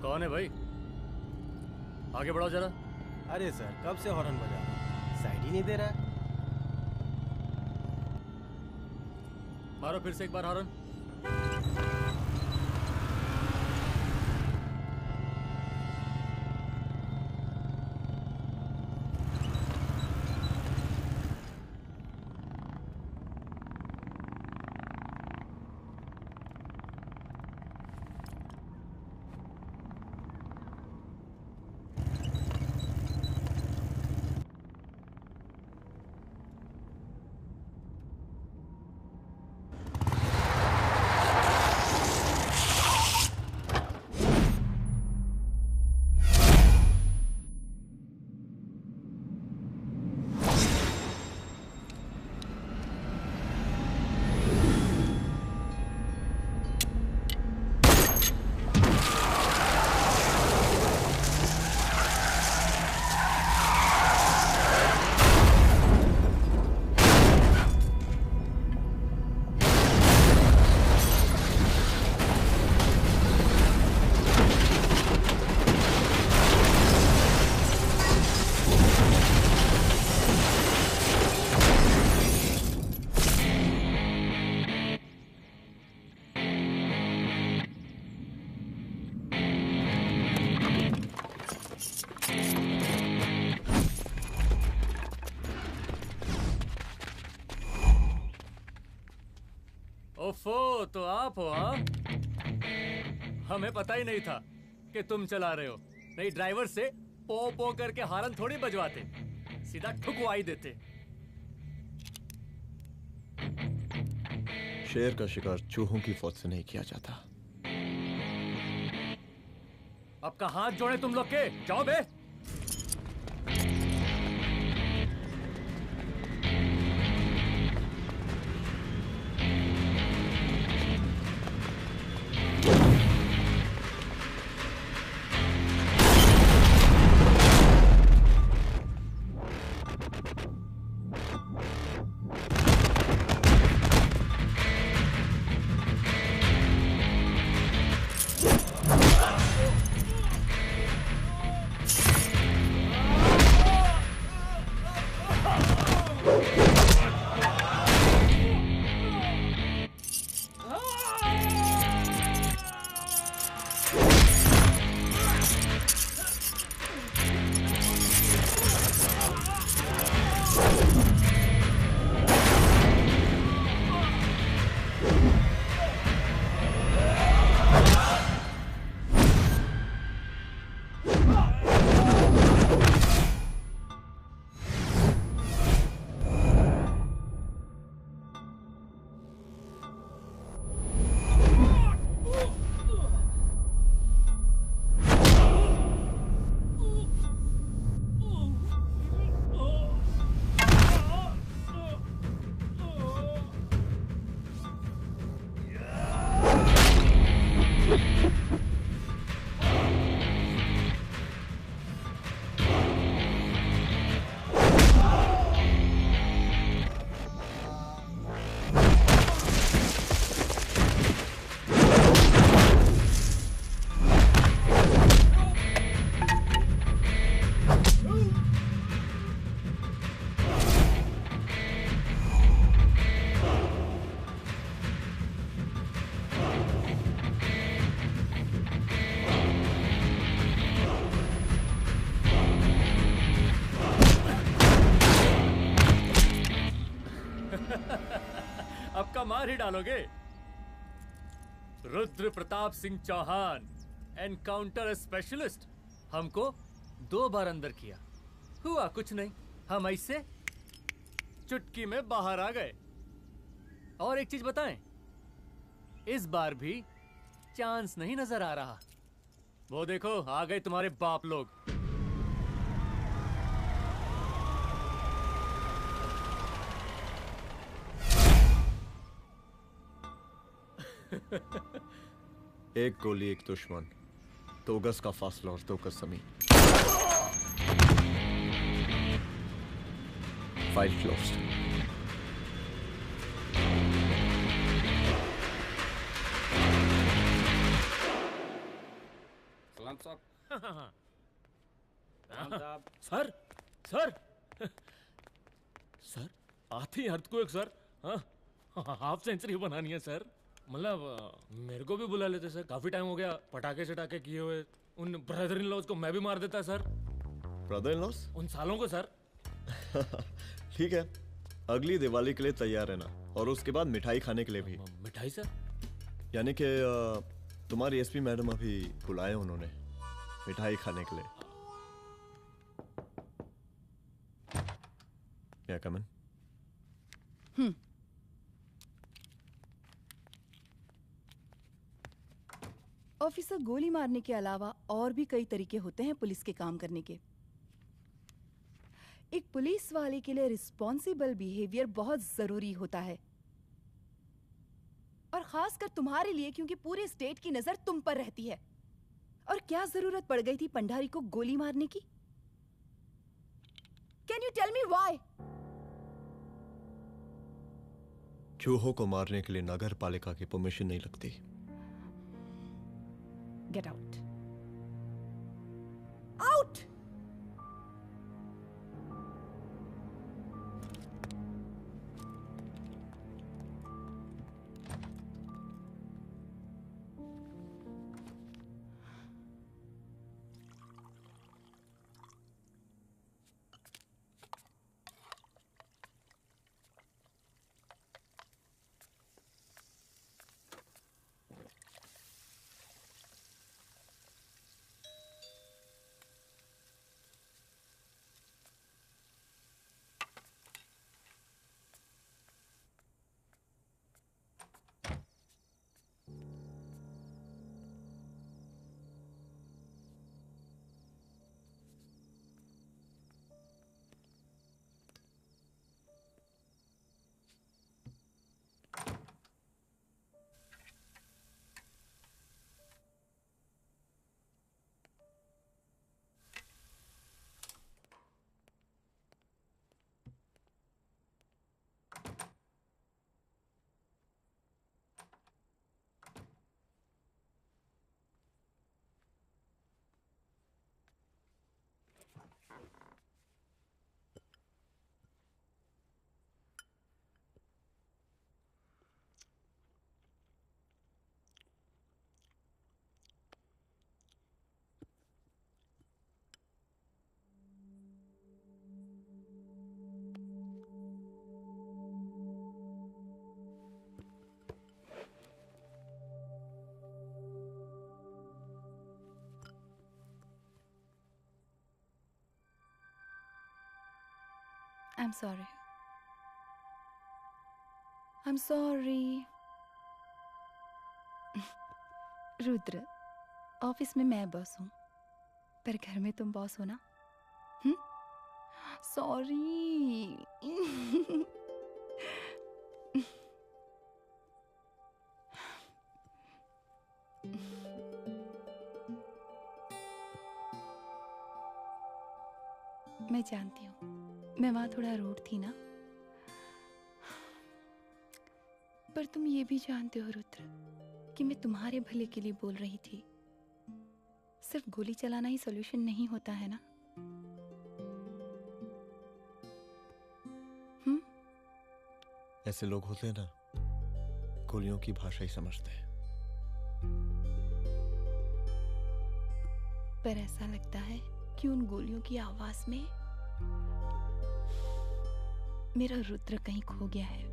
कौन है भाई? आगे बढ़ाओ जरा। अरे सर, कब से हॉर्न बजा रहा हूं, साइड ही नहीं दे रहा है। मारो फिर से एक बार हॉर्न। ओफो, तो आप हो? हाँ, हमें पता ही नहीं था कि तुम चला रहे हो। नहीं, ड्राइवर से पो पो करके हॉर्न थोड़ी बजवाते, सीधा ठुकवाई देते। शेर का शिकार चूहों की फौज से नहीं किया जाता। अब का हाथ जोड़े तुम लोग के, जाओ बे। अब का मार ही डालोगे? Rudra Pratap Singh Chauhan, encounter specialist. हमको 2 बार अंदर किया, हुआ कुछ नहीं। हम ऐसे चुटकी में बाहर आ गए। और एक चीज बताएं, इस बार भी चांस नहीं नजर आ रहा। वो देखो, आ गए तुम्हारे बाप लोग। एक गोली एक दुश्मन, 2 गज का फासला और 2 गज जमीन। File closed. सलाम साहब। राम साहब। सर सर सर आते ही अर्थक्वेक सर। हाँ हाफ सेंचुरी बनानी है सर। मतलब मेरे को भी बुला लेते सर, काफी टाइम हो गया पटाखे शटाखे किए हुए। उन ब्रदर इन लॉज को मैं भी मार देता सर, ब्रदर इन लॉस? उन सालों को सर। ठीक है, अगली दिवाली के लिए तैयार रहना, और उसके बाद मिठाई खाने के लिए भी। मिठाई सर? यानी कि तुम्हारी एसपी मैडम अभी बुलाए उन्होंने मिठाई खाने के लिए। क्या कमन? ऑफिसर, गोली मारने के अलावा और भी कई तरीके होते हैं पुलिस के काम करने के। एक पुलिस वाले के लिए रिस्पॉन्सिबल बिहेवियर बहुत जरूरी होता है, और खासकर तुम्हारे लिए, क्योंकि पूरे स्टेट की नजर तुम पर रहती है। और क्या जरूरत पड़ गई थी पंडारी को गोली मारने की? Can you tell me why? चूहों को मारने के लिए नगर पालिका की परमिशन नहीं लगती। Get out. Out! I'm sorry. I'm sorry. Rudra, office में मैं बॉस हूँ, पर घर में तुम बॉस हो ना? सॉरी। मैं जानती हूँ, मैं वहां थोड़ा रूड थी ना, पर तुम ये भी जानते हो रुद्र कि मैं तुम्हारे भले के लिए बोल रही थी। सिर्फ गोली चलाना ही सॉल्यूशन नहीं होता है ना। ऐसे लोग होते हैं ना, गोलियों की भाषा ही समझते हैं। पर ऐसा लगता है कि उन गोलियों की आवाज में मेरा रुद्र कहीं खो गया है।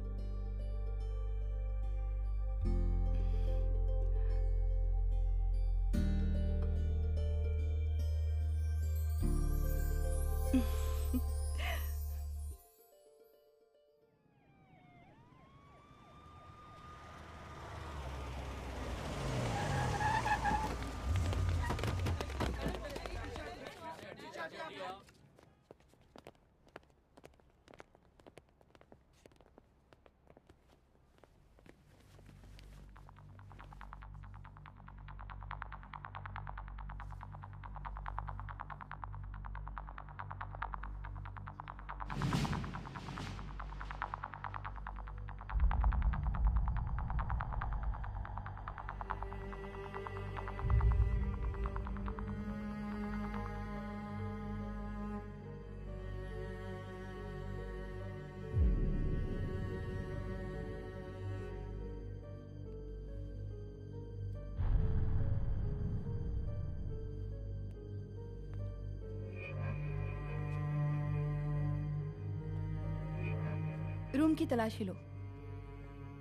रूम की तलाशी लो।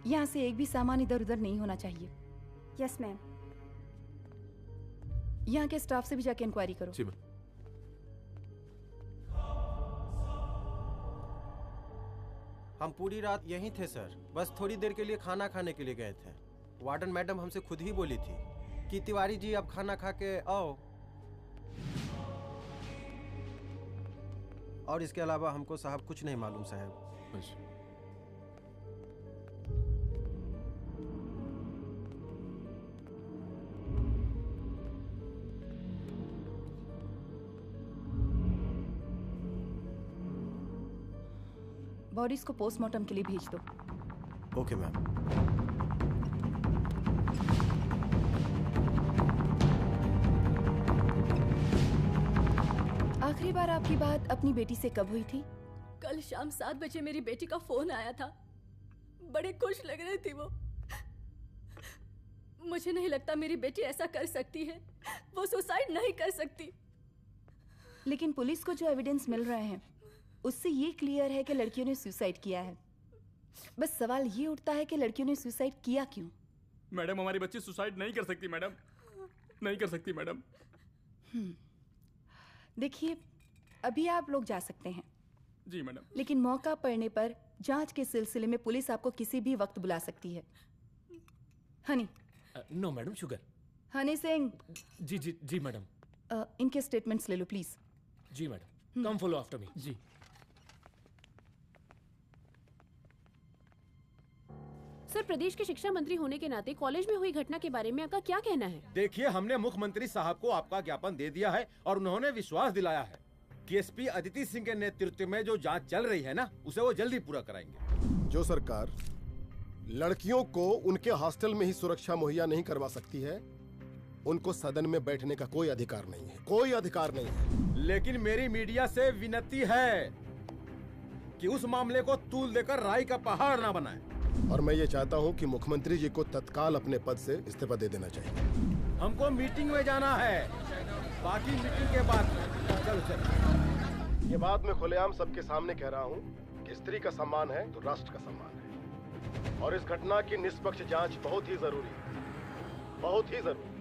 यहाँ से एक भी सामान इधर उधर नहीं होना चाहिए। Yes ma'am. यहाँ के स्टाफ से भी जाके इंक्वायरी करो। जी मैम। हम पूरी रात यहीं थे सर, बस थोड़ी देर के लिए खाना खाने के लिए गए थे। वार्डन मैडम हमसे खुद ही बोली थी कि तिवारी जी अब खाना खा के आओ। और इसके अलावा हमको साहब कुछ नहीं मालूम साहब। अच्छा। बॉडीज को पोस्टमार्टम के लिए भेज दो। Okay ma'am. आखिरी बार आपकी बात अपनी बेटी से कब हुई थी? कल शाम 7 बजे मेरी बेटी का फोन आया था। बड़े खुश लग रही थी वो। मुझे नहीं लगता मेरी बेटी ऐसा कर सकती है। वो सुसाइड नहीं कर सकती। लेकिन पुलिस को जो एविडेंस मिल रहे हैं उससे ये क्लियर है कि लड़कियों ने सुसाइड किया है। बस सवाल ये उठता है कि लड़कियों ने सुसाइड किया क्यों? मैडम हमारी बच्ची सुसाइड नहीं कर सकती मैडम, नहीं कर सकती मैडम। देखिए, अभी आप लोग जा सकते हैं। जी मैडम। लेकिन मौका पड़ने पर जांच के सिलसिले में पुलिस आपको किसी भी वक्त बुला सकती है। Honey. No madam, sugar. Honey Singh. जी जी जी मैडम। इनके स्टेटमेंट्स ले लो प्लीज। जी madam. Come follow after me. जी। सर, प्रदेश के शिक्षा मंत्री होने के नाते कॉलेज में हुई घटना के बारे में आपका क्या कहना है? देखिए, हमने मुख्यमंत्री साहब को आपका ज्ञापन दे दिया है और उन्होंने विश्वास दिलाया है कि एसपी अदिति सिंह के नेतृत्व में जो जांच चल रही है ना, उसे वो जल्दी पूरा कराएंगे। जो सरकार लड़कियों को उनके हॉस्टल में ही सुरक्षा मुहैया नहीं करवा सकती है, उनको सदन में बैठने का कोई अधिकार नहीं है, कोई अधिकार नहीं है। लेकिन मेरी मीडिया से विनती है कि उस मामले को तूल देकर राई का पहाड़ ना बनाए। और मैं ये चाहता हूँ कि मुख्यमंत्री जी को तत्काल अपने पद से इस्तीफा दे देना चाहिए। हमको मीटिंग में जाना है, बाकी मीटिंग के बाद। चलो चलो। ये बात मैं खुलेआम सबके सामने कह रहा हूँ कि स्त्री का सम्मान है तो राष्ट्र का सम्मान है, और इस घटना की निष्पक्ष जांच बहुत ही जरूरी है, बहुत ही जरूरी।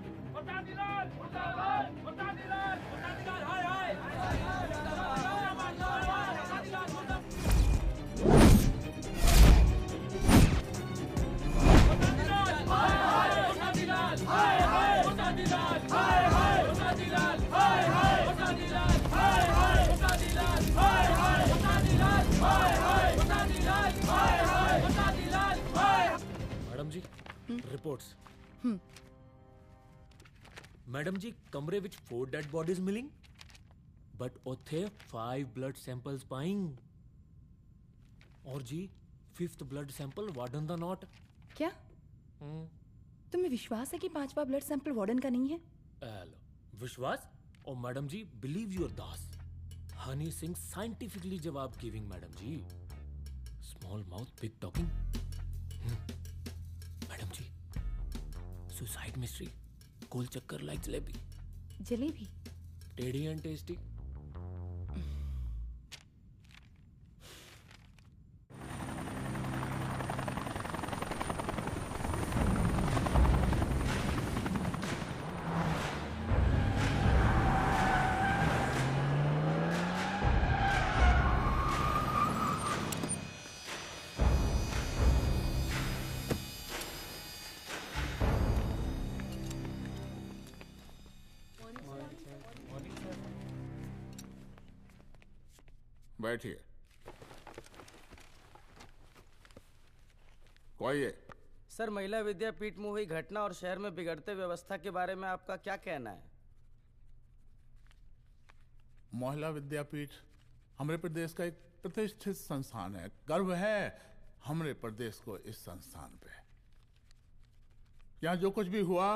मैडम जी, रिपोर्ट्स। मैडम जी, कमरे विच 4 डेड बॉडीज मिलिंग, बट उथे 5 ब्लड सैंपल्स पाइंग। और जी 5th ब्लड सैंपल वार्डन दा नॉट। क्या तुम्हें विश्वास है कि 5वां ब्लड सैंपल वार्डन का नहीं है? विश्वास? और मैडम जी, बिलीव योर दास। हनी सिंह साइंटिफिकली जवाब giving madam ji. Small mouth big talking. Madam ji, suicide mystery, गोल चक्कर लाइक जलेबी। जलेबी? टेढ़ी एंड टेस्टी। बैठिए। कोई है? सर, महिला विद्यापीठ में हुई घटना और शहर में बिगड़ते व्यवस्था के बारे में आपका क्या कहना है? महिला विद्यापीठ हमारे प्रदेश का एक प्रतिष्ठित संस्थान है। गर्व है हमारे प्रदेश को इस संस्थान पे। यहाँ जो कुछ भी हुआ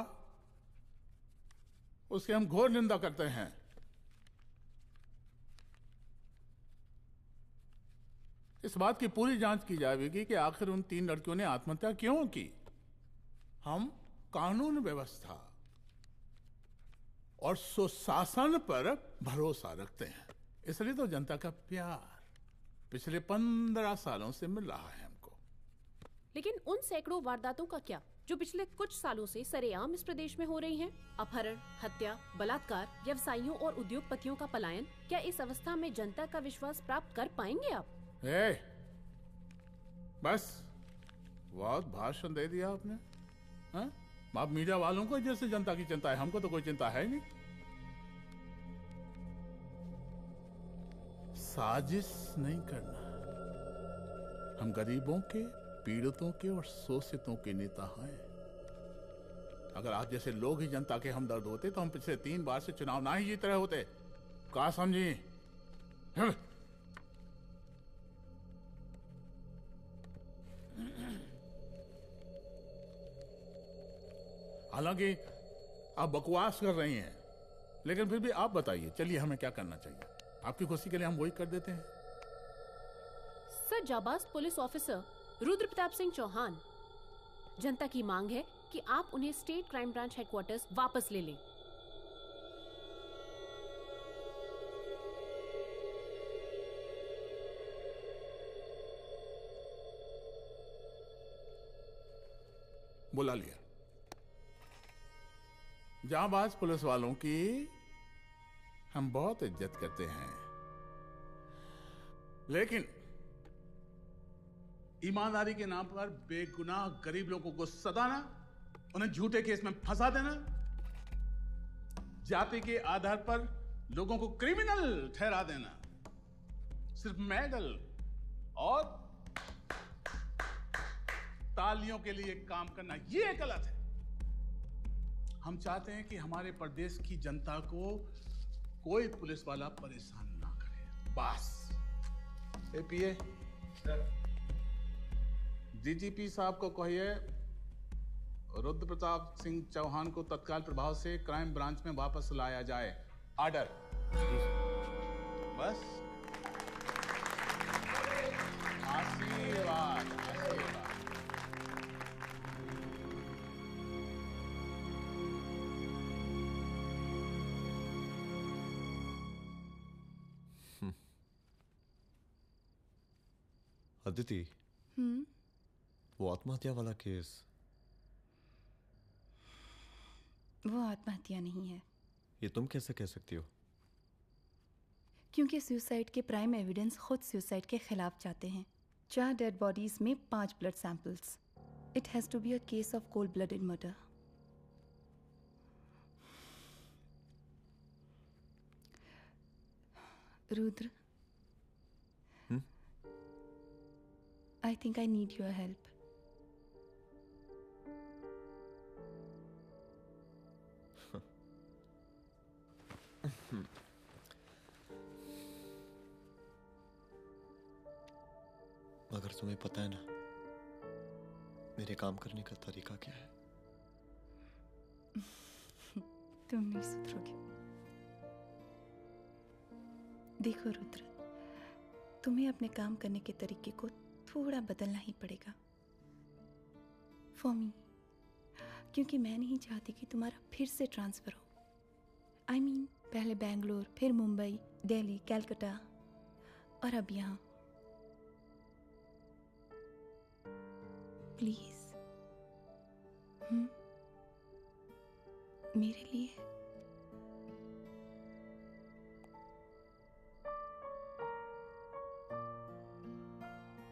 उसकी हम घोर निंदा करते हैं। इस बात की पूरी जांच की जाएगी कि आखिर उन 3 लड़कियों ने आत्महत्या क्यों की। हम कानून व्यवस्था और सुशासन पर भरोसा रखते हैं, इसलिए तो जनता का प्यार। पिछले 15 सालों से मिल रहा है हमको। लेकिन उन सैकड़ों वारदातों का क्या जो पिछले कुछ सालों से सरेआम इस प्रदेश में हो रही हैं? अपहरण, हत्या, बलात्कार, व्यवसायियों और उद्योगपतियों का पलायन। क्या इस अवस्था में जनता का विश्वास प्राप्त कर पाएंगे आप? बस बहुत भाषण दे दिया आपने। हाँ? आप मीडिया वालों को जैसे जनता की चिंता है, हमको तो कोई चिंता है नहीं। साजिश नहीं करना। हम गरीबों के, पीड़ितों के और शोषितों के नेता हैं। अगर आप जैसे लोग ही जनता के हमदर्द होते तो हम पिछले 3 बार से चुनाव ना ही जीत रहे होते। कहा समझी? हालांकि आप बकवास कर रही हैं, लेकिन फिर भी आप बताइए, चलिए हमें क्या करना चाहिए? आपकी खुशी के लिए हम वही कर देते हैं। सर, जाबाज पुलिस ऑफिसर रुद्र प्रताप सिंह चौहान, जनता की मांग है कि आप उन्हें स्टेट क्राइम ब्रांच हेडक्वार्टर्स वापस ले लें। बुला लिया। जाबाज पुलिस वालों की हम बहुत इज्जत करते हैं, लेकिन ईमानदारी के नाम पर बेगुनाह गरीब लोगों को सताना, उन्हें झूठे केस में फंसा देना, जाति के आधार पर लोगों को क्रिमिनल ठहरा देना, सिर्फ मेडल और तालियों के लिए काम करना, ये गलत है। हम चाहते हैं कि हमारे प्रदेश की जनता को कोई पुलिस वाला परेशान ना करे, बस। एपीए डीजीपी साहब को कहिए रुद्र प्रताप सिंह चौहान को तत्काल प्रभाव से क्राइम ब्रांच में वापस लाया जाए। ऑर्डर। बस। आशीर्वाद, आशीर्वाद। अदिति, वो आत्महत्या वाला केस, वो आत्महत्या नहीं है। ये तुम कैसे कह सकती हो? क्योंकि सुसाइड के प्राइम एविडेंस खुद सुसाइड के खिलाफ जाते हैं। 4 डेड बॉडीज में 5 blood samples. It has to be a case of cold blooded murder. Rudra, I think I need your help. मगर तुम्हें पता है ना मेरे काम करने का तरीका क्या है? तुम नहीं सुधरोगे। देखो रुद्र, तुम्हें अपने काम करने के तरीके को थोड़ा बदलना ही पड़ेगा। फॉर मी, क्योंकि मैं नहीं चाहती कि तुम्हारा फिर से ट्रांसफर हो। I mean, पहले बेंगलोर, फिर मुंबई, दिल्ली, कलकत्ता और अब यहाँ। प्लीज मेरे लिए।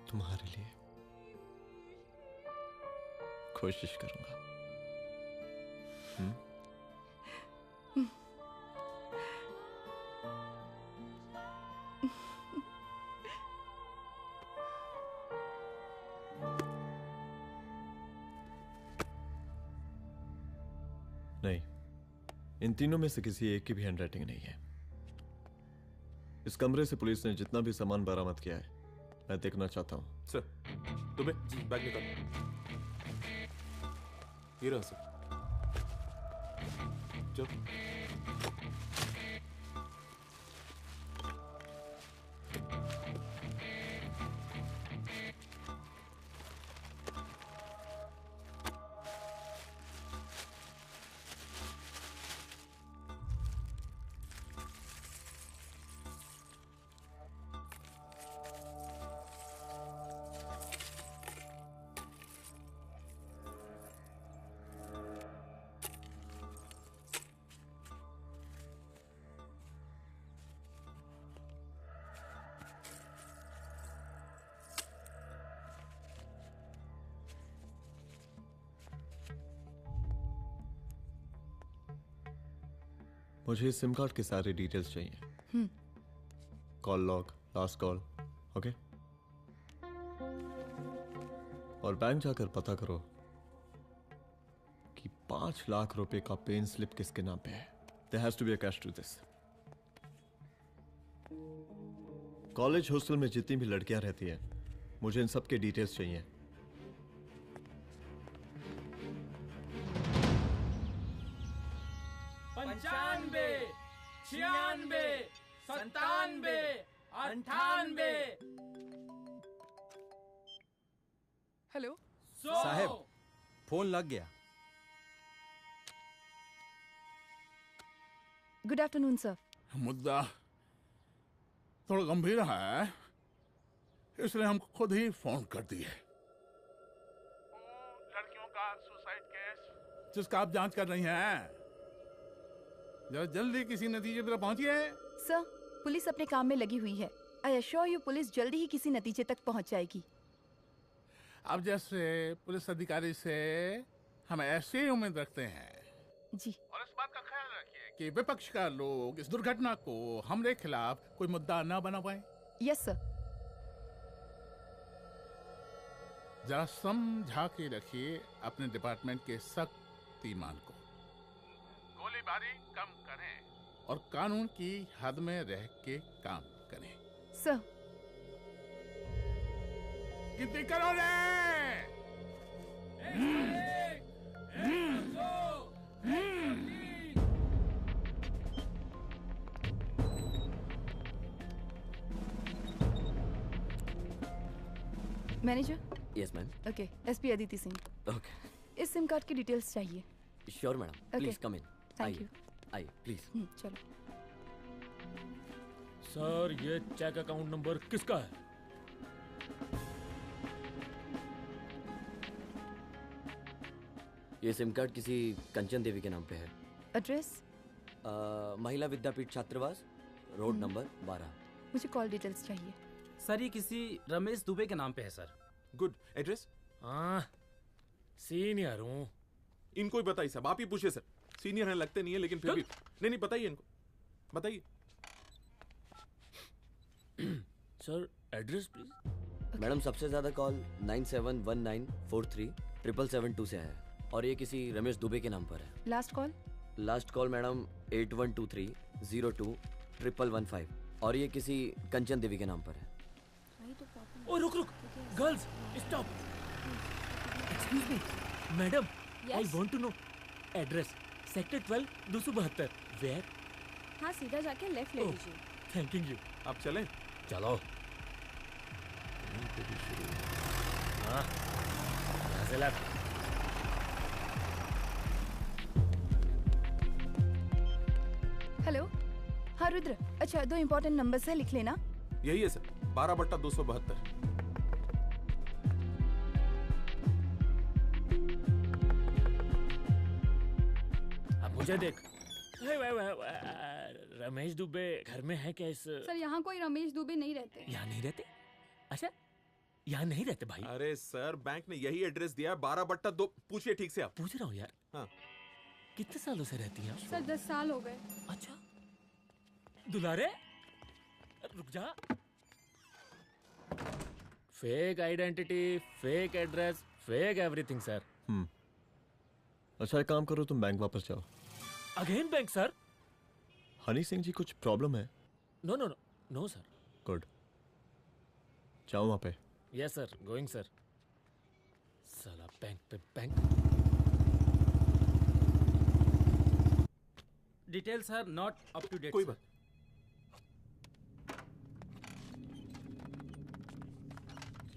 तुम्हारे लिए कोशिश करूंगा। नहीं, इन तीनों में से किसी एक की भी हैंडराइटिंग नहीं है। इस कमरे से पुलिस ने जितना भी सामान बरामद किया है मैं देखना चाहता हूँ। सर, तुम्हें बैग निकाल। ये रहा सर। चल। मुझे इस सिम कार्ड के सारे डिटेल्स चाहिए। Call log, last call, okay? और बैंक जाकर पता करो कि 5 लाख रुपए का पेन स्लिप किसके नाम पे है। There has to be a cash to this. College hostel में जितनी भी लड़कियां रहती हैं, मुझे इन सब के डिटेल्स चाहिए। पंचानबे, 96, 97, 98। हेलो साहब, फोन लग गया। Good afternoon sir. मुद्दा थोड़ा गंभीर है, इसलिए हम खुद ही फोन कर दिए। लड़कियों का सुसाइड केस जिसका आप जांच कर रही हैं, जरा जल्दी किसी नतीजे पर पहुंचिए। सर, पुलिस अपने काम में लगी हुई है। आई एश्योर यू पुलिस जल्दी ही किसी नतीजे तक पहुंच जाएगी। अब जैसे पुलिस अधिकारी से हम ऐसे ही उम्मीद रखते हैं जी। और इस बात का ख्याल रखिए कि विपक्ष का लोग इस दुर्घटना को हमारे खिलाफ कोई मुद्दा ना बना पाए। Yes sir. जरा समझा के रखिए अपने डिपार्टमेंट के शक्तिमान को। गोलीबारी कम करें और कानून की हद में रह के काम करें। सर। कितनी करोगे? Manager. Yes ma'am. Okay, SP Aditi Singh. Okay. इस सिम कार्ड की डिटेल्स चाहिए। Sure madam, please come in. Thank you. आइए प्लीज। चलो। सर, ये चेक अकाउंट नंबर किसका है? ये सिम कार्ड किसी कंचन देवी के नाम पे है। एड्रेस? महिला विद्यापीठ छात्रावास, रोड नंबर 12। मुझे कॉल डिटेल्स चाहिए। सर, ये किसी रमेश दुबे के नाम पे है सर। गुड। एड्रेस? हाँ, सीनियर हूँ। इनको ही बताइए साहब, आप ही पूछिए सर। सीनियर हैं लगते नहीं है, लेकिन फिर भी नहीं बताइए इनको, बताइए। Sir, address please. मैडम, सबसे ज्यादा कॉल 9719437772 से है और ये किसी रमेश दुबे के नाम पर है। Last call? Last call madam 8123021115 और ये किसी कंचन देवी के नाम पर है। ओ रुक, girls stop. Excuse me madam, I want to know address. Sector 12 272। Where? हाँ, सीधा जाके लेफ्ट ले लीजिए। Thank you. आप चलें? चलो। हाँ, यहाँ से लेफ्ट। हेलो। हाँ रुद्र, अच्छा 2 इम्पोर्टेंट नंबर्स है, लिख लेना। यही है सर, 12/272। अब मुझे देख। रमेश दुबे घर में है क्या? इस सर, यहाँ कोई रमेश दुबे नहीं रहते। यहाँ नहीं रहते? अच्छा, यहाँ नहीं रहते भाई। अरे सर, बैंक ने यही एड्रेस दिया है, 12/2। पूछिए ठीक से आप। पूछ रहा हूँ यार। हाँ। कितने सालों से रहती हैं आप? सर 10 साल हो गए। अच्छा। दुलारे रुक जा। Fake identity, fake address, fake everything sir. अच्छा एक काम करो, तुम बैंक वापस जाओ। Again bank sir? Honey Singh ji कुछ प्रॉब्लम है? No no no no sir. Good, जाओ वहां पे। Yes sir, going sir. साला बैंक पे bank. Detail sir not up to date. कोई बात।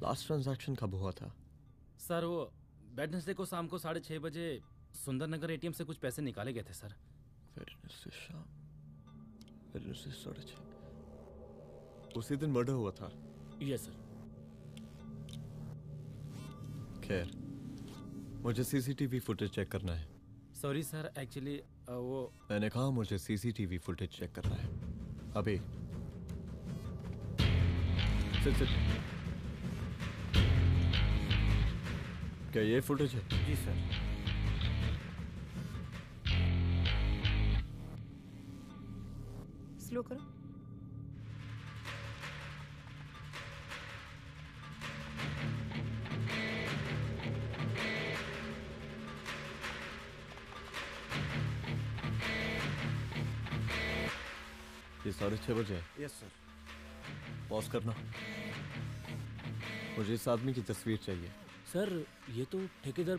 लास्ट ट्रांजैक्शन कब हुआ था? सर, वो वेडनेसडे को शाम को 6:30 बजे सुंदरनगर एटीएम से कुछ पैसे निकाले गए थे सर। वेडनेसडे शाम, वेडनेसडे 6:30। उसी दिन मर्डर हुआ था? Yes sir. खैर, मुझे सीसीटीवी फुटेज चेक करना है। सॉरी सर, एक्चुअली वो मैंने कहा मुझे सीसीटीवी फुटेज चेक करना है अभी। सिट। क्या ये फुटेज है? जी सर। स्लो करो। ये 6:30 बजे है। Yes sir. पॉज करना। मुझे इस आदमी की तस्वीर चाहिए। सर ये तो ठेकेदार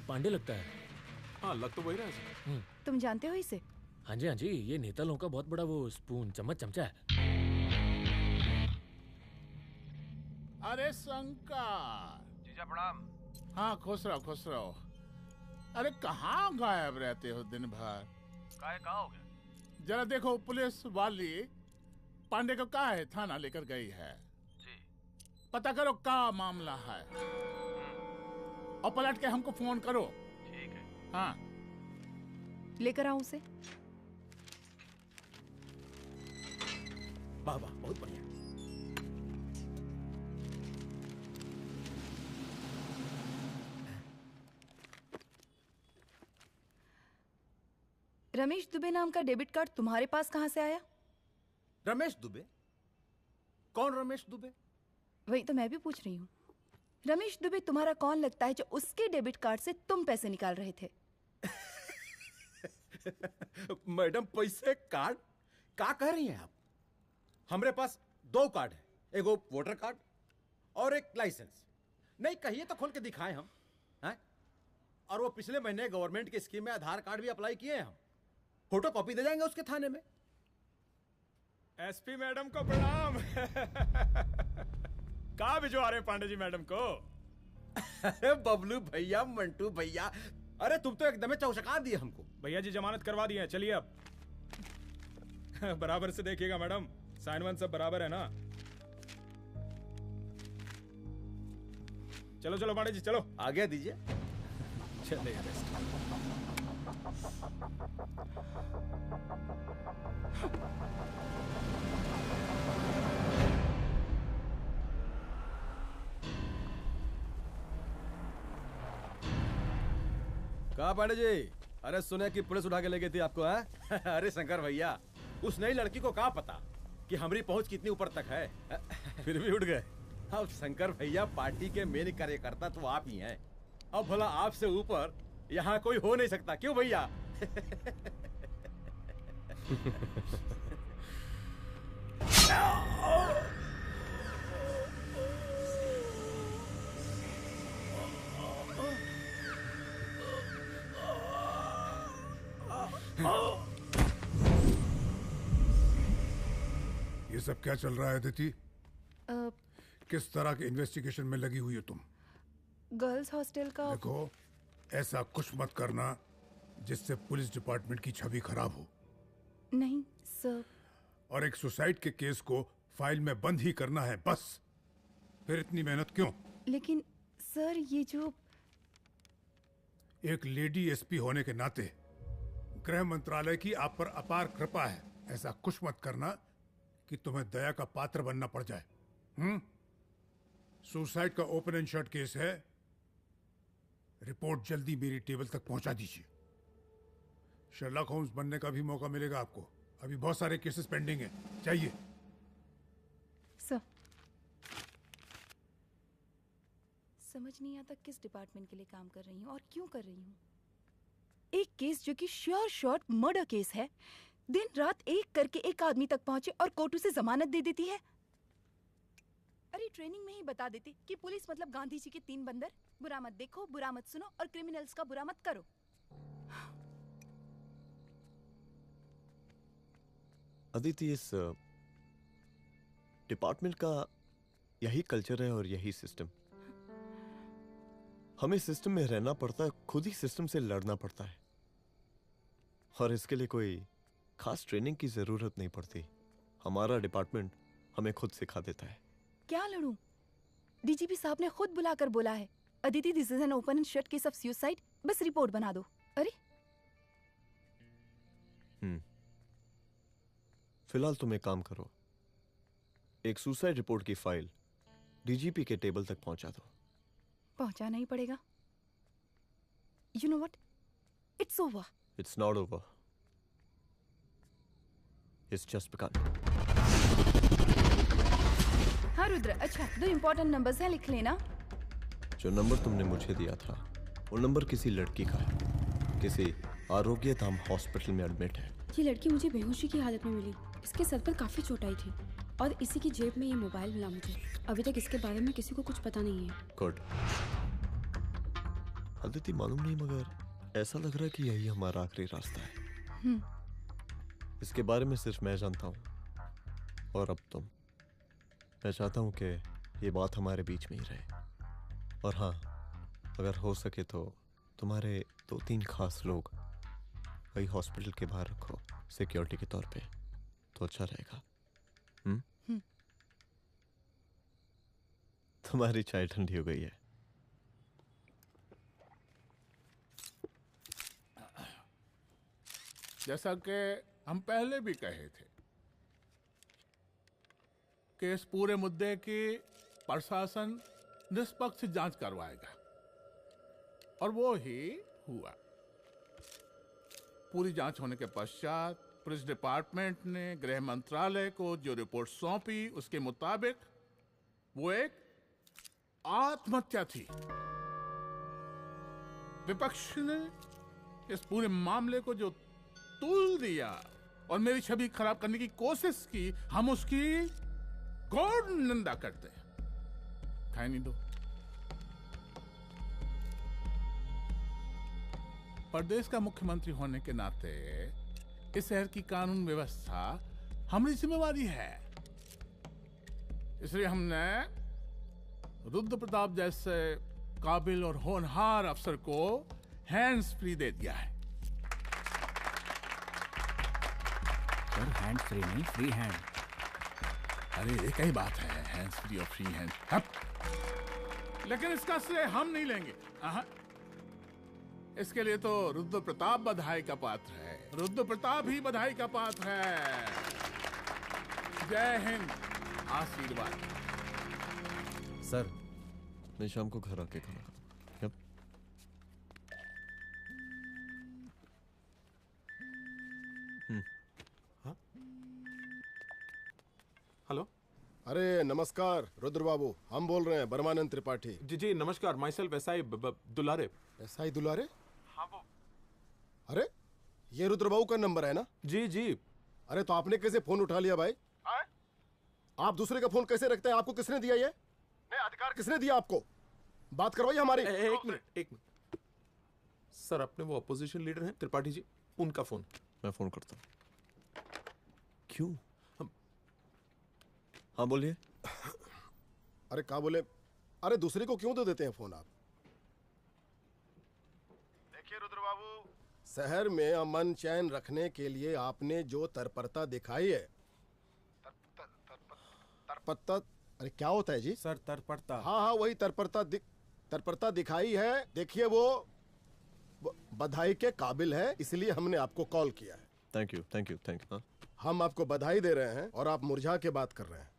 पांडे लगता है। हाँ लग तो वही रहा है सर। तुम जानते हो इसे? हाँ जी, ये नेता लोगों का बहुत बड़ा वो स्पून चमचा है। अरे शंकर। जीजा प्रणाम। हाँ खुश रहो। अरे कहाँ गायब रहते हो दिन भर? कहाँ हो गया? जरा देखो पुलिस वाली पांडे को कहा है थाना लेकर गई है। जी। पता करो क्या मामला है और पलट के हमको फोन करो। ठीक है। हाँ लेकर आओ उसे। वाह वाह, बहुत बढ़िया। रमेश दुबे नाम का डेबिट कार्ड तुम्हारे पास कहां से आया? रमेश दुबे? कौन रमेश दुबे? वही तो मैं भी पूछ रही हूँ। रमेश दुबे तुम्हारा कौन लगता है जो उसके डेबिट कार्ड से तुम पैसे निकाल रहे थे? मैडम पैसे कार्ड क्या कह रही हैं आप? हमारे पास 2 कार्ड है, एक वो वोटर कार्ड और एक लाइसेंस। नहीं कहिए तो खोल के दिखाएं हम हैं? और वो पिछले महीने गवर्नमेंट की स्कीम में आधार कार्ड भी अप्लाई किए हैं हम। फोटो कॉपी दे जाएंगे उसके थाने में। एसपी मैडम को प्रणाम। कहाँ भिजवा रहे हैं पांडे जी मैडम को? अरे बबलू भैया, मंटू भैया, अरे तुम तो एकदम चौंका दिए हमको। भैया जी जमानत करवा दिए हैं, चलिए अब। बराबर से देखिएगा मैडम, साइन वन सब बराबर है ना? चलो पांडे जी चलो। आगे दीजिए। चलिए अरेस्ट। कहा पांडे जी? अरे सुने कि पुलिस उठा के ले गई थी आपको है? अरे शंकर भैया, उस नई लड़की को क्या पता कि हमारी पहुंच कितनी ऊपर तक है। फिर भी उठ गए। अब शंकर भैया पार्टी के मेन कार्यकर्ता तो आप ही हैं। अब भला आपसे ऊपर यहाँ कोई हो नहीं सकता, क्यों भैया? ये सब क्या चल रहा है अदिति? किस तरह के इन्वेस्टिगेशन में लगी हुई हो तुम? गर्ल्स हॉस्टल का। देखो, ऐसा कुछ मत करना जिससे पुलिस डिपार्टमेंट की छवि खराब हो। नहीं सर। और एक सुसाइड के केस को फाइल में बंद ही करना है बस। फिर इतनी मेहनत क्यों? लेकिन सर ये जो एक लेडी एसपी होने के नाते गृह मंत्रालय की आप पर अपार कृपा है। ऐसा कुछ मत करना कि तुम्हें दया का पात्र बनना पड़ जाए। सुसाइड का ओपन एंड शट केस है। रिपोर्ट जल्दी मेरी टेबल तक पहुंचा दीजिए। शर्लॉक होम्स बनने का भी मौका मिलेगा आपको। अभी बहुत सारे केसेस पेंडिंग हैं। चाहिए सर। समझ नहीं आता किस डिपार्टमेंट के लिए काम कर रही हूँ और क्यों कर रही हूँ। एक केस जो कि श्योर शॉट मर्डर केस है, दिन रात एक करके एक आदमी तक पहुंचे और कोर्ट उसे जमानत दे देती है। अरे ट्रेनिंग में ही बता देती कि पुलिस मतलब गांधी जी के 3 बंदर, बुरा मत देखो, बुरा मत सुनो और क्रिमिनल्स का बुरा मत करो। अदिति, इस डिपार्टमेंट का यही कल्चर है और यही सिस्टम। हमें सिस्टम में रहना पड़ता है, खुद ही सिस्टम से लड़ना पड़ता है, और इसके लिए कोई खास ट्रेनिंग की जरूरत नहीं पड़ती। हमारा डिपार्टमेंट हमें खुद सिखा देता है। क्या लड़ूं? डीजीपी साहब ने खुद बुलाकर बोला है, Aditi this is an open and shut case of suicide, बस रिपोर्ट बना दो। अरे फिलहाल तुम एक काम करो, एक सुसाइड रिपोर्ट की फाइल डीजीपी के टेबल तक पहुंचा दो। पहुंचाना ही पड़ेगा। You know what, it's over. It's not over. It's just begun. हाँ रुद्र, अच्छा 2 इम्पोर्टेंट नंबर्स हैं, लिख लेना। जो नंबर तुमने मुझे दिया था वो नंबर किसी लड़की का है, किसी आरोग्य धाम हॉस्पिटल में एडमिट है। ये लड़की मुझे बेहोशी की हालत में मिली। इसके सर पर काफी चोट आई थी और इसी की जेब में ये मोबाइल मिला मुझे। अभी तक इसके बारे में किसी को कुछ पता नहीं है। गुड। अदिति मालूम नहीं, मगर ऐसा लग रहा है कि यही हमारा आखिरी रास्ता है। इसके बारे में सिर्फ मैं जानता हूँ और अब तुम। मैं चाहता हूँ कि ये बात हमारे बीच में ही रहे। और हाँ, अगर हो सके तो तुम्हारे 2-3 खास लोग वही हॉस्पिटल के बाहर रखो सिक्योरिटी के तौर पे, तो अच्छा रहेगा। तुम्हारी चाय ठंडी हो गई है। जैसा कि हम पहले भी कहे थे कि इस पूरे मुद्दे की प्रशासन निष्पक्ष जांच करवाएगा, और वो ही हुआ। पूरी जांच होने के पश्चात पुलिस डिपार्टमेंट ने गृह मंत्रालय को जो रिपोर्ट सौंपी उसके मुताबिक वो एक आत्महत्या थी। विपक्ष ने इस पूरे मामले को जो तूल दिया और मेरी छवि खराब करने की कोशिश की, हम उसकी घोर निंदा करते हैं। खाए नहीं दो। प्रदेश का मुख्यमंत्री होने के नाते इस शहर की कानून व्यवस्था हमारी जिम्मेवारी है। इसलिए हमने रुद्र प्रताप जैसे काबिल और होनहार अफसर को हैंड्स फ्री दे दिया है। सर हैंड्स फ्री नहीं, फ्री हैंड। अरे एक ही बात है, हैंड्स फ्री और फ्री हैंड। लेकिन इसका श्रेय हम नहीं लेंगे। इसके लिए तो रुद्र प्रताप बधाई का पात्र है। रुद्र प्रताप ही बधाई का पात्र है। जय हिंद। आशीर्वाद। सर, मैं शाम को घर आके खाना खाऊंगा। यप। हेलो। अरे नमस्कार रुद्र बाबू, हम बोल रहे हैं परमानंद त्रिपाठी। जी जी नमस्कार। My self SI Dulare. SI दुलारे? हाँ वो। अरे ये रुद्र बाबू का नंबर है ना? जी जी। अरे तो आपने कैसे फोन उठा लिया भाई? आप दूसरे का फोन कैसे रखते हैं? आपको किसने दिया ये? नहीं, अधिकार किसने दिया आपको? बात करवाइए हमारी। एक मिनट। सर, अपने वो अपोजिशन लीडर हैं त्रिपाठी जी, उनका फोन। मैं फोन करता हूँ। क्यों? हाँ बोलिए। अरे क्या बोले? अरे दूसरे को क्यों दे देते हैं फोन आप? देखिए रुद्र बाबू, शहर में अमन चैन रखने के लिए आपने जो तत्परता दिखाई है, तत्परता, अरे क्या होता है जी? सर तत्परता। हाँ वही तत्परता दिखाई है। देखिए वो बधाई के काबिल है, इसलिए हमने आपको कॉल किया है। Thank you. हम आपको बधाई दे रहे हैं और आप मुरझा के बात कर रहे हैं।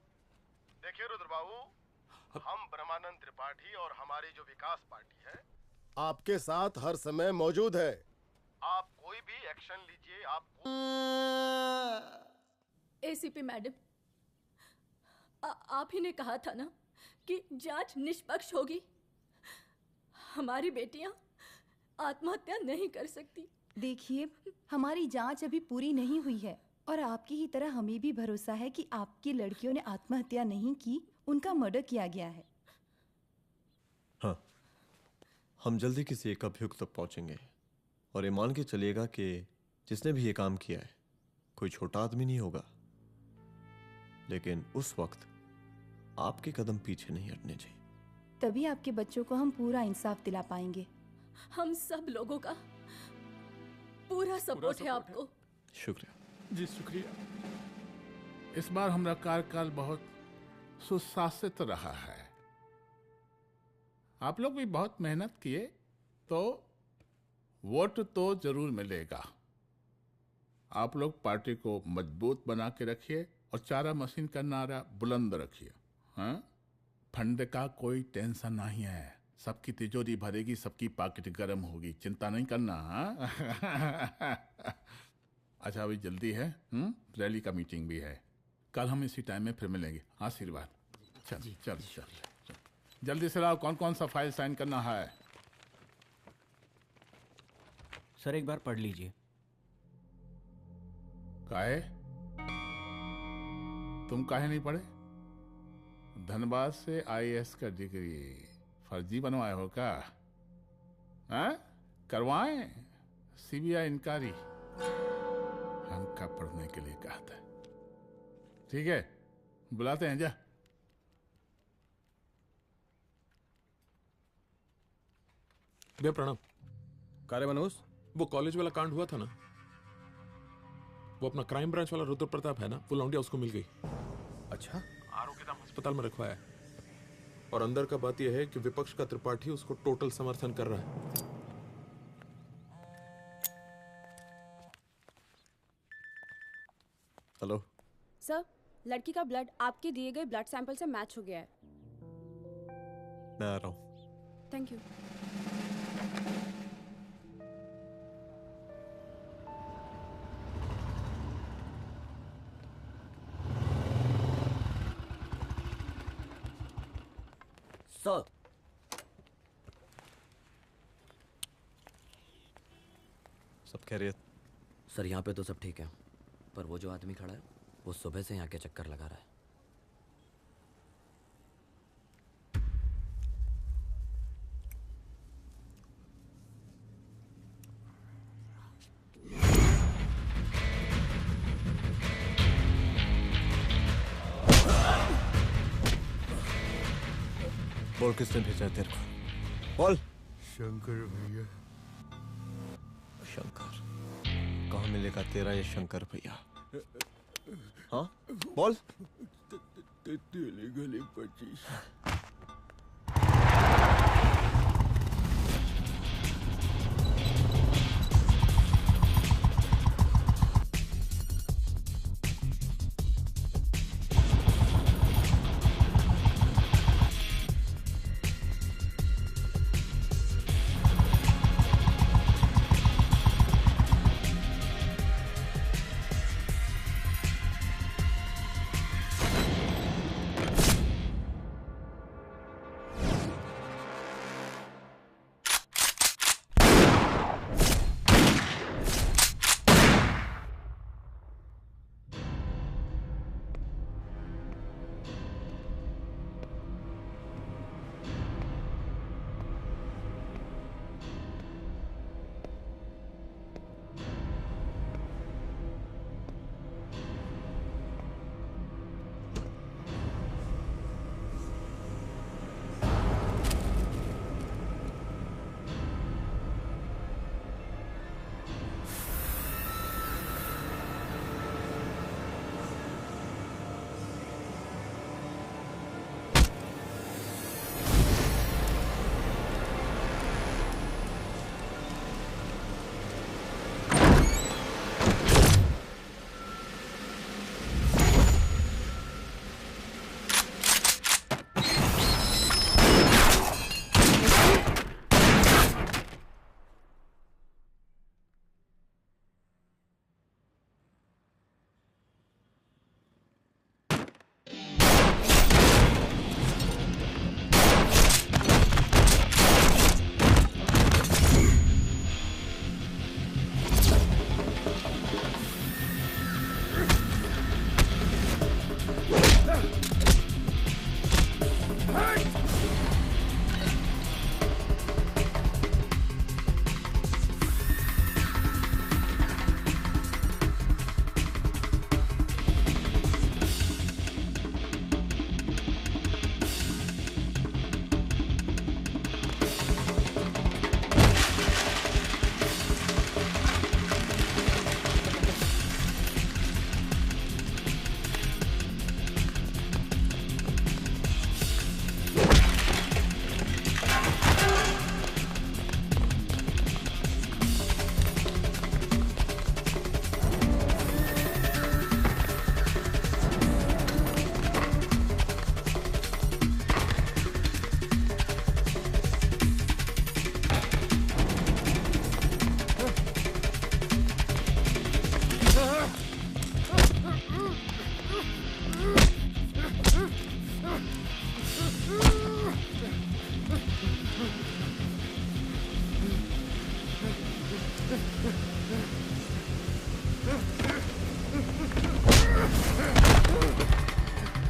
देखिए रुद्र बाबू, हम ब्रह्मानंद त्रिपाठी और हमारी जो विकास पार्टी है आपके साथ हर समय मौजूद है। आप कोई भी एक्शन लीजिए। आप एसीपी मैडम, आप ही ने कहा था ना कि जांच निष्पक्ष होगी। हमारी बेटियां आत्महत्या नहीं कर सकती। देखिए, हमारी जांच अभी पूरी नहीं हुई है और आपकी ही तरह हमें भी भरोसा है कि आपकी लड़कियों ने आत्महत्या नहीं की, उनका मर्डर किया गया है। हाँ, हम जल्दी किसी एक अभियुक्त तक पहुंचेंगे और ये मान के चलिएगा कि जिसने भी ये काम किया है कोई छोटा आदमी नहीं होगा, लेकिन उस वक्त आपके कदम पीछे नहीं हटने चाहिए। तभी आपके बच्चों को हम पूरा इंसाफ दिला पाएंगे। हम सब लोगों का पूरा सपोर्ट है आपको। शुक्रिया जी, शुक्रिया। इस बार हमारा कार्यकाल बहुत सुशासित रहा है। आप लोग भी बहुत मेहनत किए, तो वोट तो जरूर मिलेगा। आप लोग पार्टी को मजबूत बना के रखिए और चारा मशीन का नारा बुलंद रखिए। हाँ, फंड का कोई टेंशन नहीं है। सबकी तिजोरी भरेगी, सबकी पॉकेट गर्म होगी, चिंता नहीं करना। हाँ? अच्छा अभी जल्दी है, रैली का मीटिंग भी है। कल हम इसी टाइम में फिर मिलेंगे। आशीर्वाद। चल चल चल जल्दी से लाओ, कौन कौन सा फाइल साइन करना है। सर एक बार पढ़ लीजिए। काहे? तुम काहे नहीं पढ़े? धनबाद से आईएएस का डिग्री फर्जी बनवाए हो क्या? हाँ? करवाएं सीबीआई इंक्वायरी। हमका पढ़ने के लिए कहा था। ठीक है, बुलाते हैं। जा भैया प्रणाम। कार्य मनोज, वो कॉलेज वाला कांड हुआ था ना, वो अपना क्राइम ब्रांच वाला रुद्र प्रताप है ना, वो लौंडिया उसको मिल गई। अच्छा? आरोग्यधाम अस्पताल में रखवाया है। और अंदर का बात यह है कि विपक्ष का त्रिपाठी उसको टोटल समर्थन कर रहा है। हेलो सर, लड़की का ब्लड आपके दिए गए ब्लड सैंपल से मैच हो गया है। मैं आ रहा हूँ। Thank you. सर, सब खैरियत? सर यहाँ पे तो सब ठीक है, पर वो जो आदमी खड़ा है वो सुबह से यहाँ के चक्कर लगा रहा है। बोल किसने भेजा है तेरे को? बोल। शंकर भैया। शंकर? कहाँ मिलेगा तेरा ये शंकर भैया? हाँ बोल। गली 25।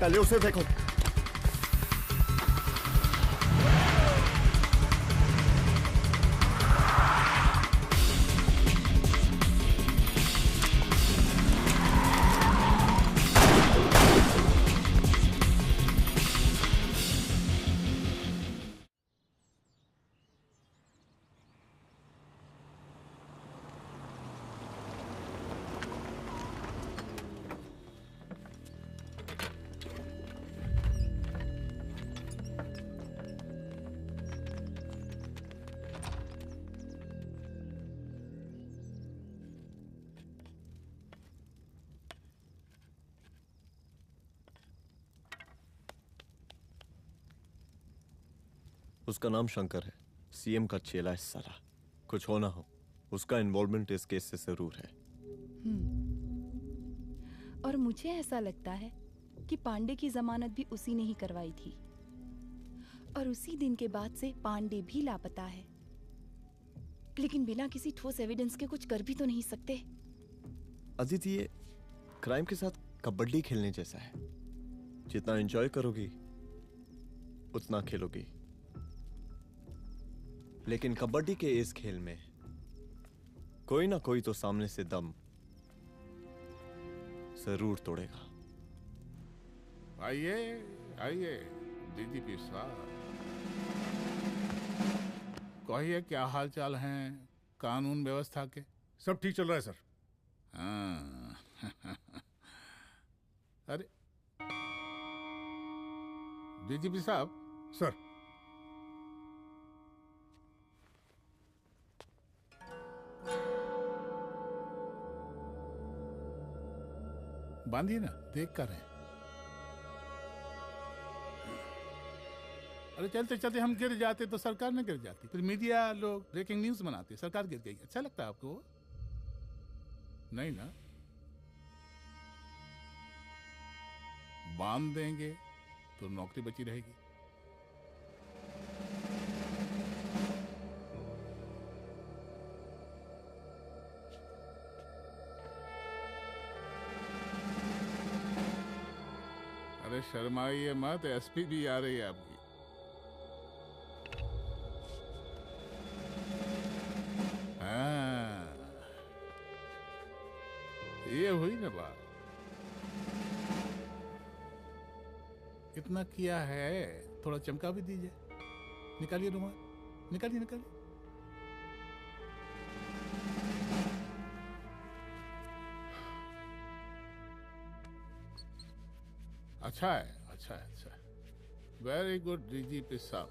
पहले उसे देखो। उसका नाम शंकर है, सीएम का चेला है साला। कुछ हो ना हो, उसका इन्वॉल्वमेंट इस केस से जरूर है। और मुझे ऐसा लगता है कि पांडे की जमानत भी उसी ने ही करवाई थी, और उसी दिन के बाद से पांडे भी लापता है। लेकिन बिना किसी ठोस एविडेंस के कुछ कर भी तो नहीं सकते। अदिति, ये क्राइम के साथ कबड्डी खेलने जैसा है। जितना एंजॉय करोगी उतना खेलोगी, लेकिन कबड्डी के इस खेल में कोई ना कोई तो सामने से दम जरूर तोड़ेगा। आइए आइए डीजीपी साहब, कहिए क्या हाल चाल हैं कानून व्यवस्था के? सब ठीक चल रहा है सर। हाँ। अरे डीजीपी साहब। सर। बांधिए ना, देख कर रहे हैं। अरे चलते चलते हम गिर जाते तो सरकार न गिर जाती, फिर मीडिया लोग ब्रेकिंग न्यूज बनाते, सरकार गिर गई। अच्छा लगता है आपको? नहीं ना? बांध देंगे तो नौकरी बची रहेगी। अरे शर्माइए मत, एसपी भी आ रही है आपकी। हाँ, ये हुई ना बात। इतना किया है, थोड़ा चमका भी दीजिए। निकालिए रुमाल, निकालिए निकालिए। अच्छा है, अच्छा है, अच्छा है। वेरी गुड डीजीपी साहब,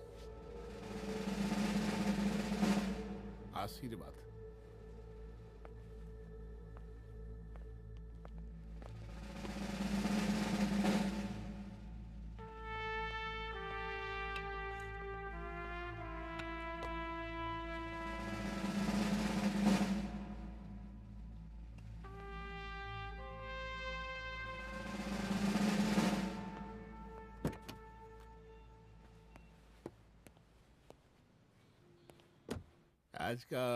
आशीर्वाद। आज का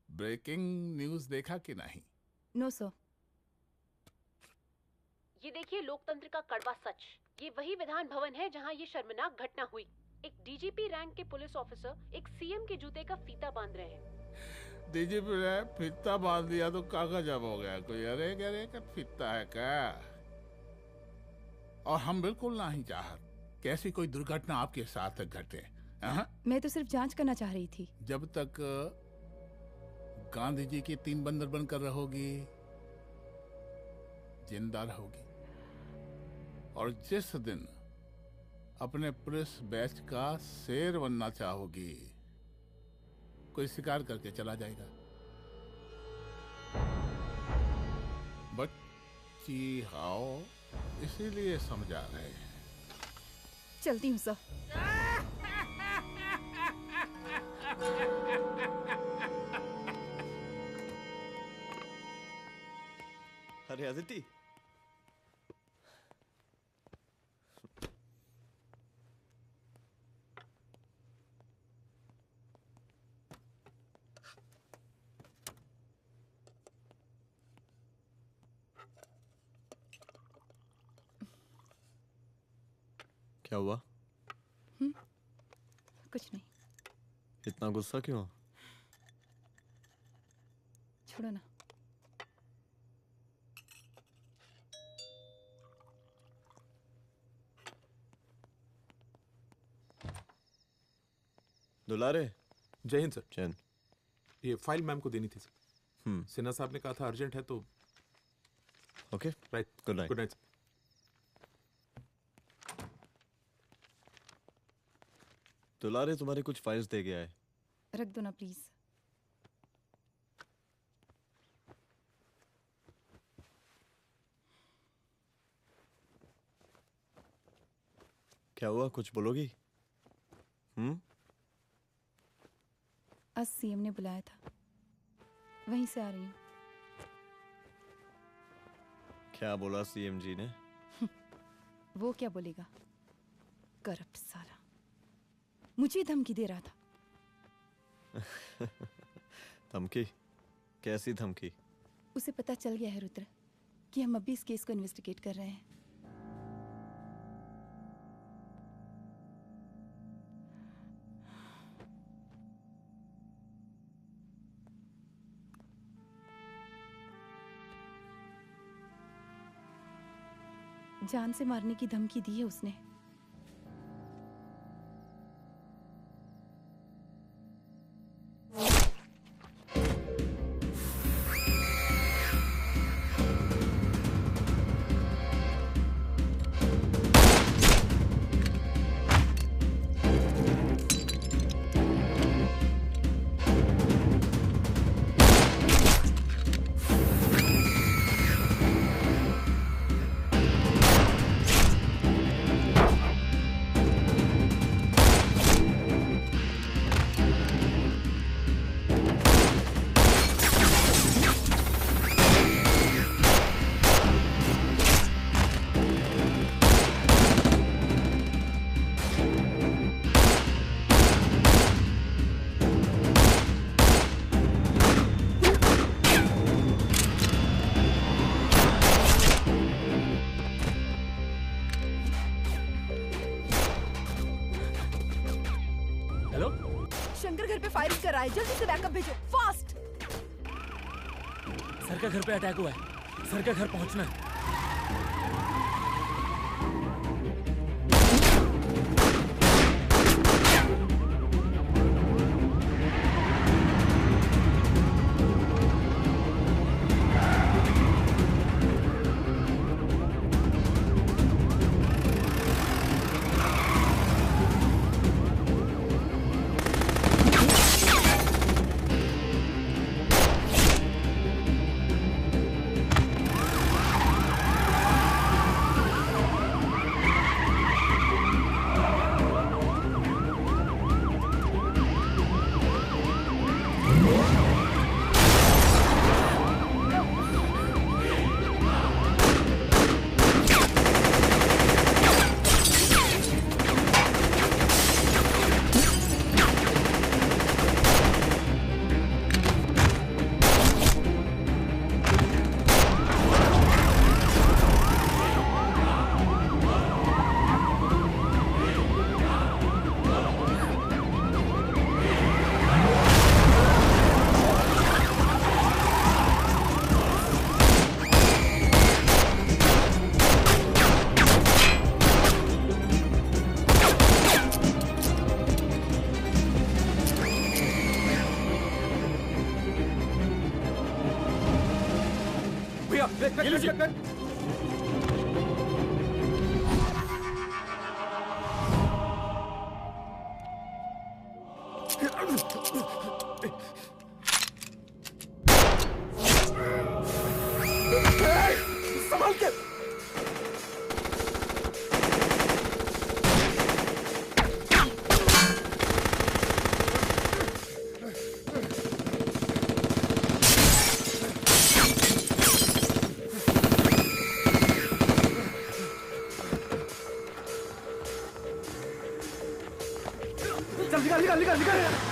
ब्रेकिंग न्यूज देखा कि नहीं? No sir. ये देखिए लोकतंत्र का कड़वा सच। ये वही विधान भवन है जहां ये शर्मनाक घटना हुई। एक डीजीपी रैंक के पुलिस ऑफिसर एक सीएम के जूते का फीता बांध रहे हैं। डीजीपी ने फीता बांध दिया तो कागज अब हो गया कोई? अरे अरे का फीता है क्या? और हम बिल्कुल नहीं चाहते कैसी कोई दुर्घटना आपके साथ घटे। मैं तो सिर्फ जांच करना चाह रही थी। जब तक गांधी जी की 3 बंदर बनकर रहोगी, जिंदा रहोगी। और जिस दिन अपने पुलिस बैच का शेर बनना चाहोगी, कोई शिकार करके चला जाएगा। बच्ची हाओ, इसीलिए समझा रहे हैं। चलती हूँ सर। अरे अदिति, क्या हुआ? कुछ नहीं। इतना गुस्सा क्यों? छोड़ो ना। दुलारे। जय हिंद सर। जय हिंद। ये फाइल मैम को देनी थी सर। सिन्हा साहब ने कहा था अर्जेंट है तो। Okay right. Good night. Good night. दुलारे तुम्हारे कुछ फाइल्स दे गया है। रख दो ना प्लीज। क्या हुआ, कुछ बोलोगी? आज सीएम ने बुलाया था, वहीं से आ रही हूँ। क्या बोला सीएम जी ने? वो क्या बोलेगा, करप्ट साला, मुझे धमकी दे रहा था। धमकी? कैसी धमकी? उसे पता चल गया है रुद्र कि हम अभी इस केस को इन्वेस्टिगेट कर रहे हैं। जान से मारने की धमकी दी है उसने। जल्दी से बैकअप भेजो, फास्ट। सर का घर पे अटैक हुआ है, सर का घर पहुंचना है। संभाल के। चल निकाल निकाल निकाल निकाल।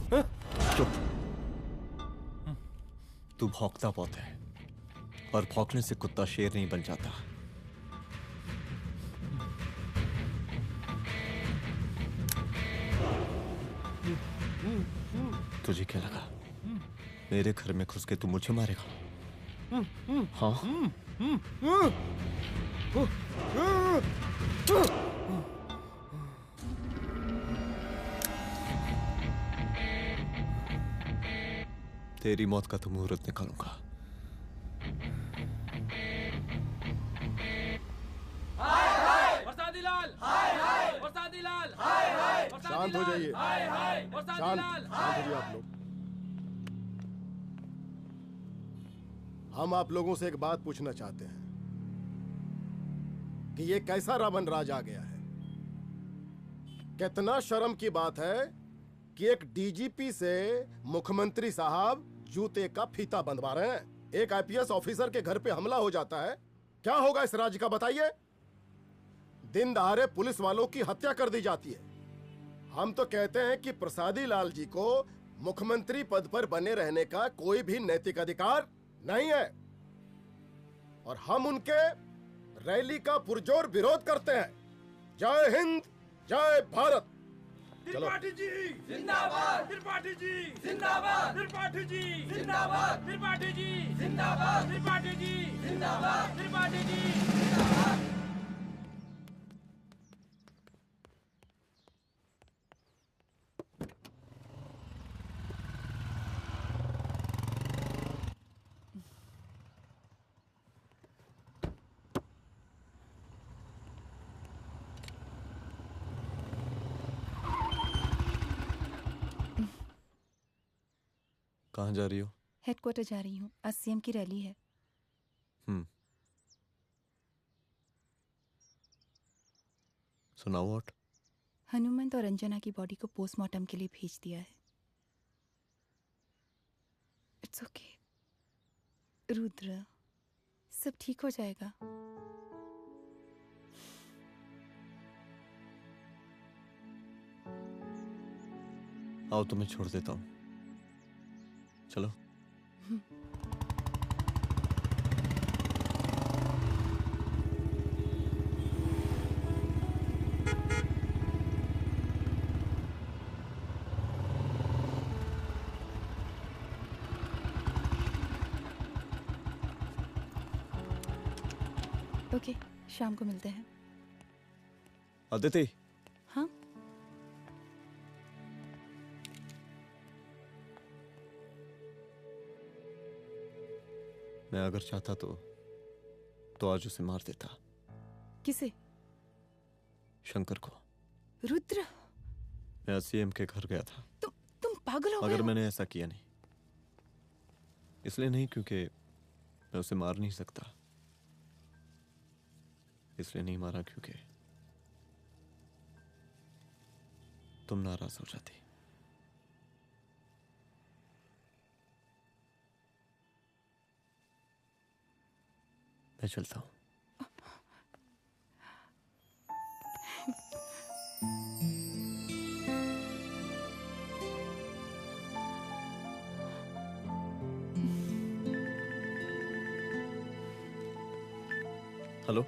चुप। तू भौंकता बहुत है और भौंकने से कुत्ता शेर नहीं बन जाता। तुझे क्या लगा मेरे घर में घुस के तू मुझे मारेगा? हाँ? तेरी मौत का तो मुहूर्त निकालूंगा। शांत हो जाइए। शांत हो जाइए आप लोग। हम आप लोगों से एक बात पूछना चाहते हैं कि ये कैसा रावण राज आ गया है। कितना शर्म की बात है कि एक डीजीपी से मुख्यमंत्री साहब जूते का फीता बंधवा रहे हैं। एक आईपीएस ऑफिसर के घर पे हमला हो जाता है, क्या होगा इस राज्य का बताइए? दिन दहाड़े पुलिस वालों की हत्या कर दी जाती है। हम तो कहते हैं कि प्रसादी लाल जी को मुख्यमंत्री पद पर बने रहने का कोई भी नैतिक अधिकार नहीं है और हम उनके रैली का पुरजोर विरोध करते हैं। जय हिंद, जय भारत। त्रिपाठी जी जिंदाबाद, त्रिपाठी जी जिंदाबाद, त्रिपाठी जी जिंदाबाद, त्रिपाठी जी जिंदाबाद, त्रिपाठी जी जिंदाबाद, त्रिपाठी जी जिंदाबाद। कहाँ जा रही हो? हेडक्वार्टर जा रही हूँ, आज सीएम की रैली है। सुनाओ व्हाट? हनुमंत और अंजना की बॉडी को पोस्टमार्टम के लिए भेज दिया है। इट्स ओके रुद्र, सब ठीक हो जाएगा। आओ तुम्हें छोड़ देता हूँ, चलो। ओके, शाम को मिलते हैं। अदिति। हाँ? मैं अगर चाहता तो आज उसे मार देता। किसे? शंकर को। रुद्र, मैं सीएम के घर गया था। तुम पागल हो गए मगर हो? मैंने ऐसा किया नहीं। इसलिए नहीं क्योंकि मैं उसे मार नहीं सकता, इसलिए नहीं मारा क्योंकि तुम नाराज हो जाती। मैं चलता हूं। हेलो,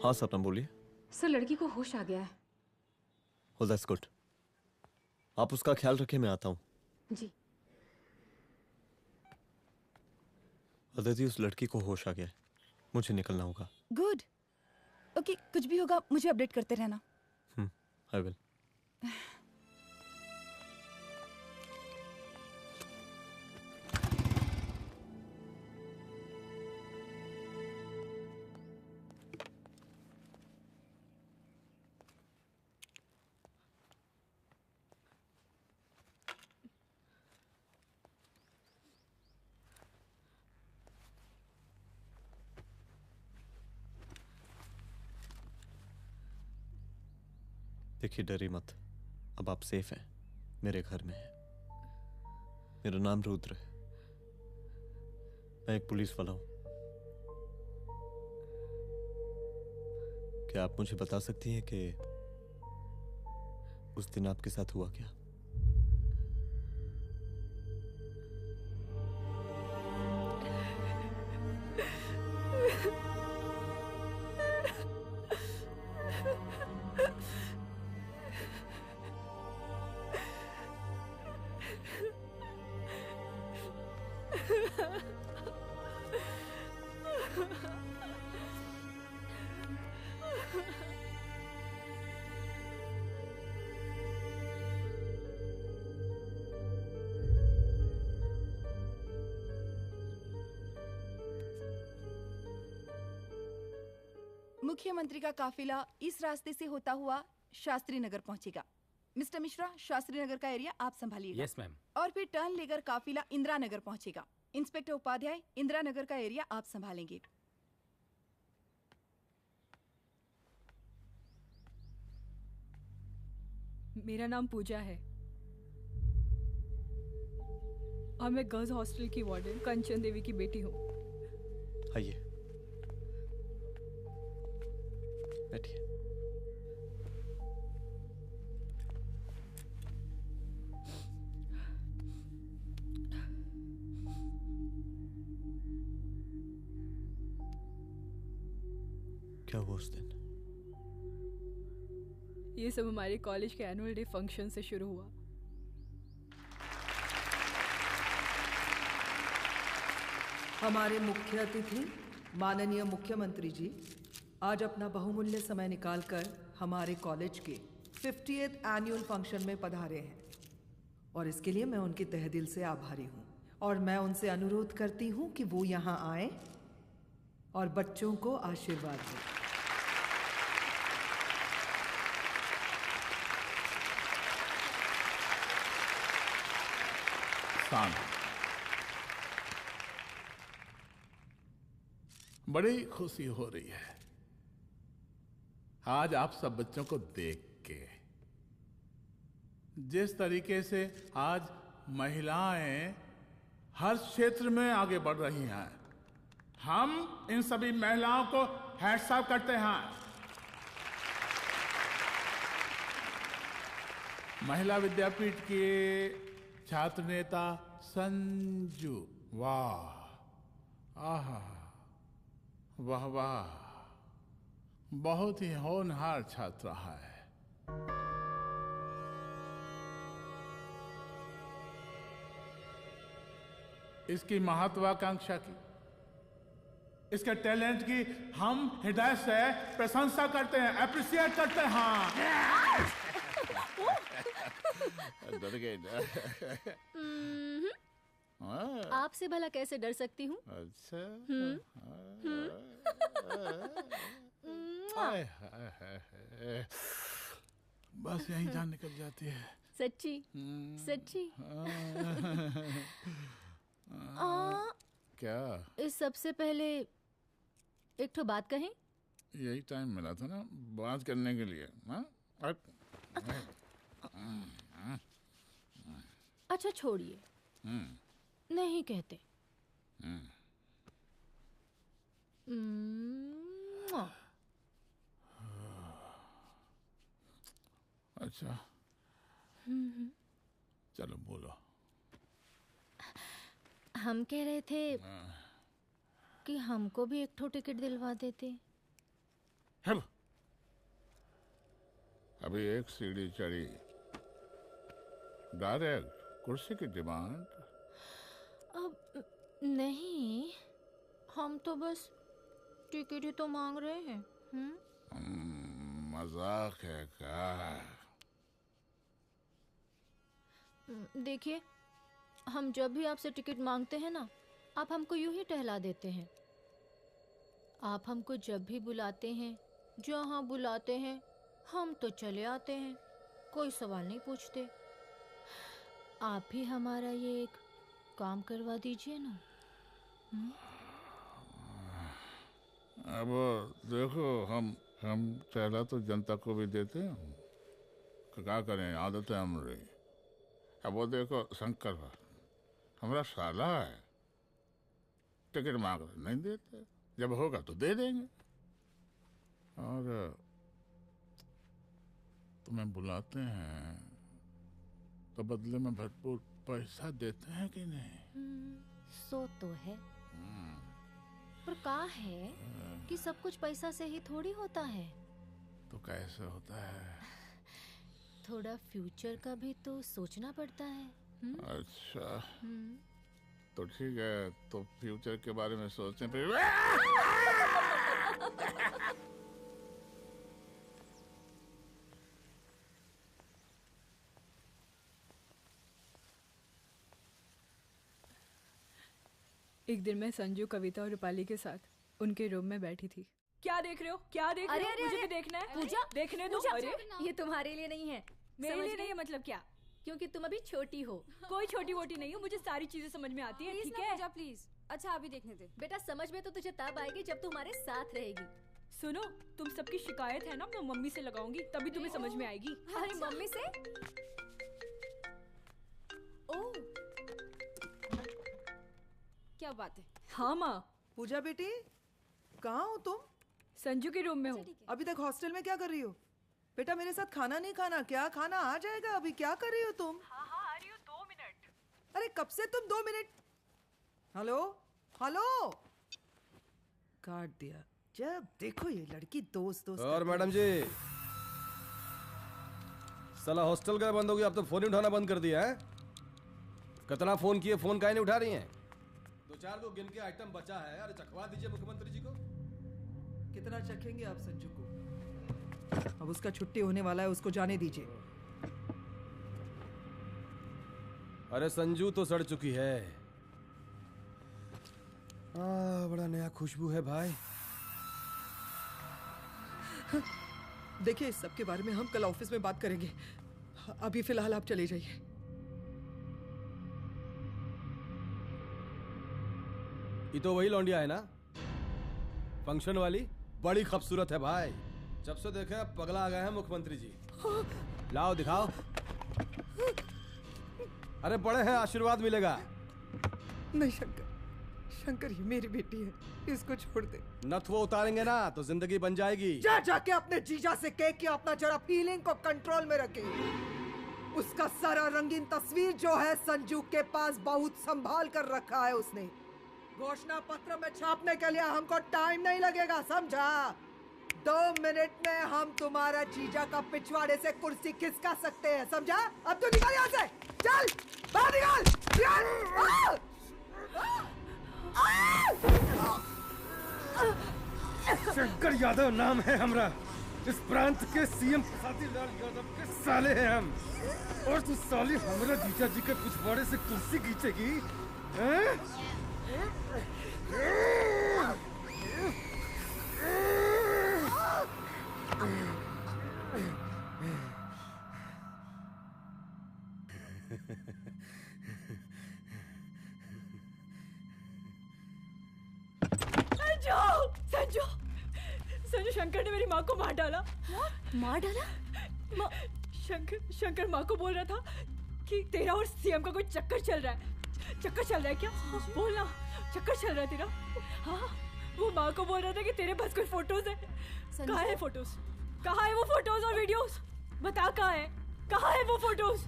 हाँ सपना बोलिए। सर, लड़की को होश आ गया है। Oh, that's good. आप उसका ख्याल रखिए, मैं आता हूँ। जी। अदिति, उस लड़की को होश आ गया है, मुझे निकलना होगा। गुड। ओके, कुछ भी होगा मुझे अपडेट करते रहना। I will. देखिए, डरिए मत, अब आप सेफ हैं, मेरे घर में हैं। मेरा नाम रुद्र है, मैं एक पुलिस वाला हूं। क्या आप मुझे बता सकती हैं कि उस दिन आपके साथ हुआ क्या? मुख्यमंत्री का काफिला इस रास्ते से होता हुआ शास्त्री नगर पहुंचेगा। मिस्टर मिश्रा, शास्त्री नगर का एरिया आप संभालिएगा। Yes ma'am. और फिर टर्न लेकर काफिला इंदिरा नगर पहुंचेगा। इंस्पेक्टर उपाध्याय, इंदिरा नगर का एरिया आप संभालेंगे। मेरा नाम पूजा है और मैं गर्ल्स हॉस्टल की वार्डन कंचन देवी की बेटी हूँ। आइए, बैठिए। क्या हुआ उस दिन? ये सब हमारे कॉलेज के एनुअल डे फंक्शन से शुरू हुआ। हमारे मुख्य अतिथि माननीय मुख्यमंत्री जी आज अपना बहुमूल्य समय निकालकर हमारे कॉलेज के 50th एनुअल फंक्शन में पधारे हैं और इसके लिए मैं उनके तहे दिल से आभारी हूँ और मैं उनसे अनुरोध करती हूँ कि वो यहाँ आए और बच्चों को आशीर्वाद दें। बड़ी खुशी हो रही है आज आप सब बच्चों को देख के। जिस तरीके से आज महिलाएं हर क्षेत्र में आगे बढ़ रही हैं, हम इन सभी महिलाओं को हैट्स ऑफ करते हैं। महिला विद्यापीठ के छात्र नेता संजू, वाह, आहा, वाह वाह, बहुत ही होनहार छात्रा है। इसकी महत्वाकांक्षा की, इसके टैलेंट की हम हृदय से प्रशंसा करते हैं, अप्रिशिएट करते हैं। डर गए ना? आपसे भला कैसे डर सकती हूँ? अच्छा। बस यही जान निकल जाती है। सच्ची सच्ची। क्या? इस सबसे पहले एक ठो बात कहें? यही टाइम मिला था ना बात करने के लिए। अच्छा छोड़िए, नहीं कहते। अच्छा चलो बोलो। हम कह रहे थे कि हमको भी एक ठो टिकट दिलवा देते। अभी एक सीढ़ी चढ़ी, डायरेक्ट कुर्सी की डिमांड। अब नहीं, हम तो बस टिकट ही तो मांग रहे हैं। मजाक है क्या? देखिए, हम जब भी आपसे टिकट मांगते हैं ना, आप हमको यूं ही टहला देते हैं। आप हमको जब भी बुलाते हैं, जहाँ बुलाते हैं, हम तो चले आते हैं, कोई सवाल नहीं पूछते। आप भी हमारा ये एक काम करवा दीजिए ना। अब देखो, हम टहला तो जनता को भी देते हैं, क्या करें, आदत है हमारी। अब वो देखो शंकर हमारा साला है, टिकट मांग रहे नहीं देते, जब होगा तो दे देंगे। और तुम्हें बुलाते हैं तो बदले में भरपूर पैसा देते हैं कि नहीं? सो तो है, पर का है कि सब कुछ पैसा से ही थोड़ी होता है। तो कैसे होता है? थोड़ा फ्यूचर का भी तो सोचना पड़ता है। अच्छा, तो ठीक है, तो फ्यूचर के बारे में सोचने पे एक दिन मैं संजू, कविता और रूपाली के साथ उनके रूम में बैठी थी। क्या देख रहे हो? क्या देख रहे हो? मुझे भी देखना है। पूजा, देखने दो। अरे ये तुम्हारे लिए नहीं है। मेरे समझ लिए गई? नहीं है मतलब क्या? क्योंकि तुम अभी छोटी हो। कोई छोटी वोटी नहीं हो, मुझे सारी चीजें समझ में आती है। Please ठीक ना है पूजा, प्लीज। अच्छा अभी देखने दे। बेटा समझ में तो तुझे तब आएगी जब तू हमारे साथ रहेगी। सुनो, तुम सबकी शिकायत है ना, मैं मम्मी से लगाऊंगी, तभी तुम्हें समझ में आएगी। अरे मम्मी से? ओह, क्या बात है। हाँ माँ। पूजा बेटी, कहाँ हो तुम? संजू के रूम में हूँ। अभी तक हॉस्टल में क्या कर रही हो? बेटा मेरे साथ खाना नहीं खाना क्या? खाना आ जाएगा, अभी क्या कर रही हो तुम? हाँ हाँ आ रही हूँ, 2 मिनट। अरे कब से तुम 2 मिनट? हेलो हेलो, काट दिया। जब देखो ये लड़की दोस्त दोस्त। और मैडम जी, साला हॉस्टल का बंद हो गया, अब तो फोन ही उठाना बंद कर दिया है। कितना फोन किए, फोन काहे नहीं उठा रही हैं? 2-4 को गिन के आइटम बचा है, अरे चखवा दीजिए मुख्यमंत्री जी को। कितना चखेंगे आप संजू को? अब उसका छुट्टी होने वाला है, उसको जाने दीजिए। अरे संजू तो सड़ चुकी है। बड़ा नया खुशबू है भाई। देखिए इस सब के बारे में हम कल ऑफिस में बात करेंगे, अभी फिलहाल आप चले जाइए। ये तो वही लौंडिया है ना, फंक्शन वाली? बड़ी खूबसूरत है भाई। जब से देखे पगला आ गए हैं मुख्यमंत्री जी। लाओ दिखाओ। अरे बड़े हैं, आशीर्वाद मिलेगा। नहीं शंकर, शंकर ये मेरी बेटी है, इसको छोड़ दे। नथ वो उतारेंगे ना तो जिंदगी बन जाएगी। जा जाके अपने जीजा से कह के अपना जरा फीलिंग को कंट्रोल में रखे। उसका सारा रंगीन तस्वीर जो है संजू के पास बहुत संभाल कर रखा है उसने। घोषणा पत्र में छापने के लिए हमको टाइम नहीं लगेगा, समझा? 2 मिनट में हम तुम्हारा जीजा का पिछवाड़े से कुर्सी खिसका सकते हैं, समझा? अब तो निकल यहाँ से, चल बाहर निकल। शंकर यादव नाम है हमरा, इस प्रांत के सीएम प्रसादीलाल यादव के साले हैं हम। और तू साली हमरा जीजा जी के पिछवाड़े से कुर्सी खींचेगी? संजू, संजू शंकर ने मेरी माँ को मार डाला। मार डाला? शंकर माँ को बोल रहा था कि तेरा और सीएम का कोई चक्कर चल रहा है। चक्कर चल रहा है क्या? बोलना, चक्कर चल रहा है तेरा? हाँ, वो माँ को बोल रहा था कि तेरे पास कोई फोटोज है। कहाँ है फोटोज? कहाँ है वो फोटोज और वीडियोस? बता कहाँ है? कहाँ है वो फोटोज?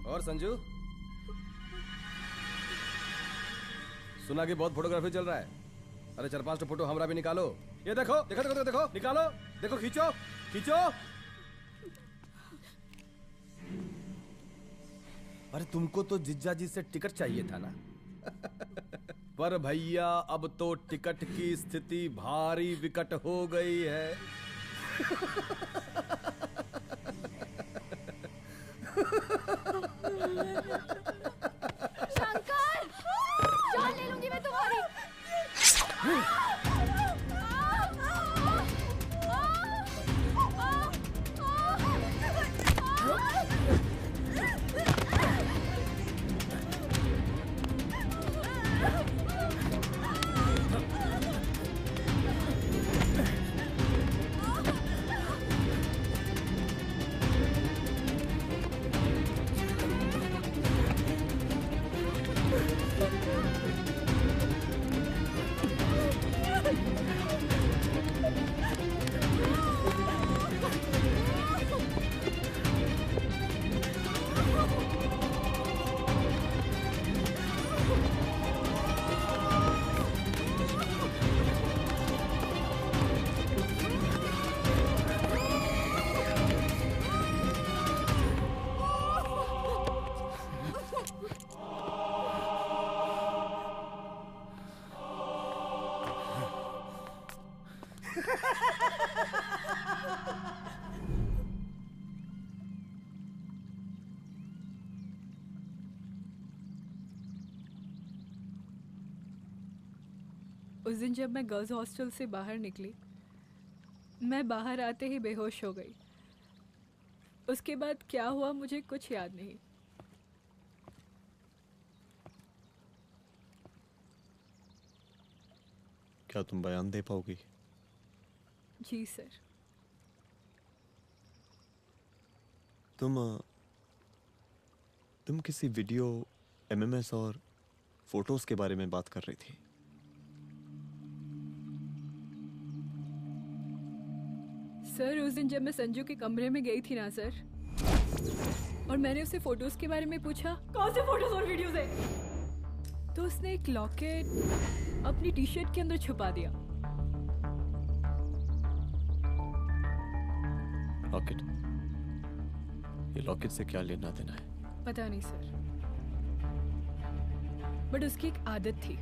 और संजू, सुना कि बहुत फोटोग्राफी चल रहा है। अरे 4-5 फोटो हमरा भी निकालो। ये देखो देखो देखो देखो, निकालो, देखो, खींचो खींचो। अरे तुमको तो जिज्जा जी से टिकट चाहिए था ना। पर भैया अब तो टिकट की स्थिति भारी विकट हो गई है। शंकर, जान ले लूंगी मैं तुम्हारी। उस दिन जब मैं गर्ल्स हॉस्टल से बाहर निकली, मैं बाहर आते ही बेहोश हो गई। उसके बाद क्या हुआ मुझे कुछ याद नहीं। क्या तुम बयान दे पाओगी? जी सर। तुम किसी वीडियो, एमएमएस और फोटोज के बारे में बात कर रही थी। सर उस दिन जब मैं संजू के कमरे में गई थी ना सर, और मैंने उससे फोटोज के बारे में पूछा, कौन से फोटोज और वीडियोज है, तो उसने एक लॉकेट अपनी टी शर्ट के अंदर छुपा दिया। लॉकेट? ये लॉकेट से क्या लेना देना है? पता नहीं सर, बट उसकी एक आदत थी,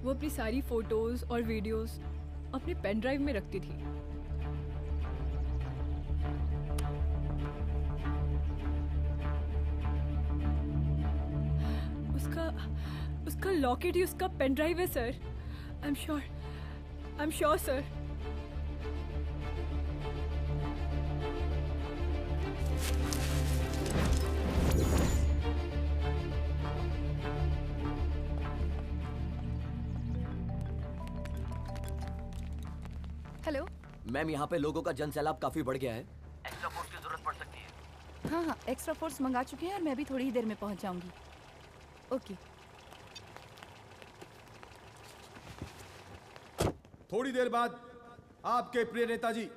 वो अपनी सारी फोटोज और वीडियोस अपने पेन ड्राइव में रखती थी। उसका लॉकेट ही उसका पेन ड्राइव है sir. I am sure sir. Hello ma'am, यहाँ पे लोगों का जन सैलाब काफी बढ़ गया है। एक्स्ट्रा फोर्स की जरूरत पड़ सकती है। हाँ, एक्स्ट्रा फोर्स मंगा चुके हैं और मैं भी थोड़ी ही देर में पहुंच जाऊंगी। ओके। थोड़ी देर बाद आपके प्रिय नेताजी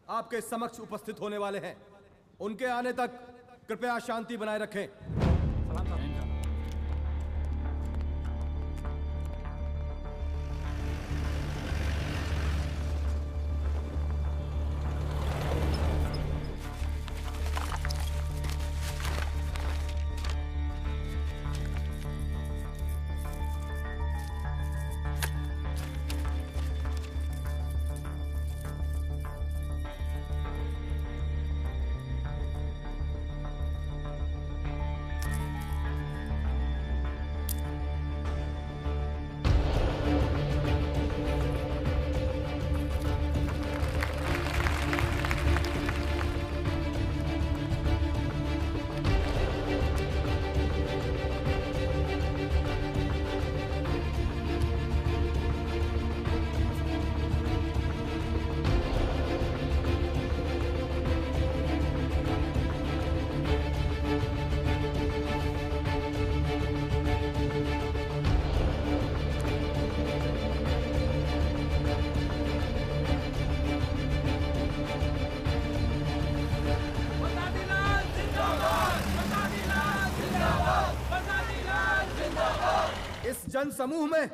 आपके समक्ष उपस्थित होने वाले हैं। उनके आने तक कृपया शांति बनाए रखें। जन समूह में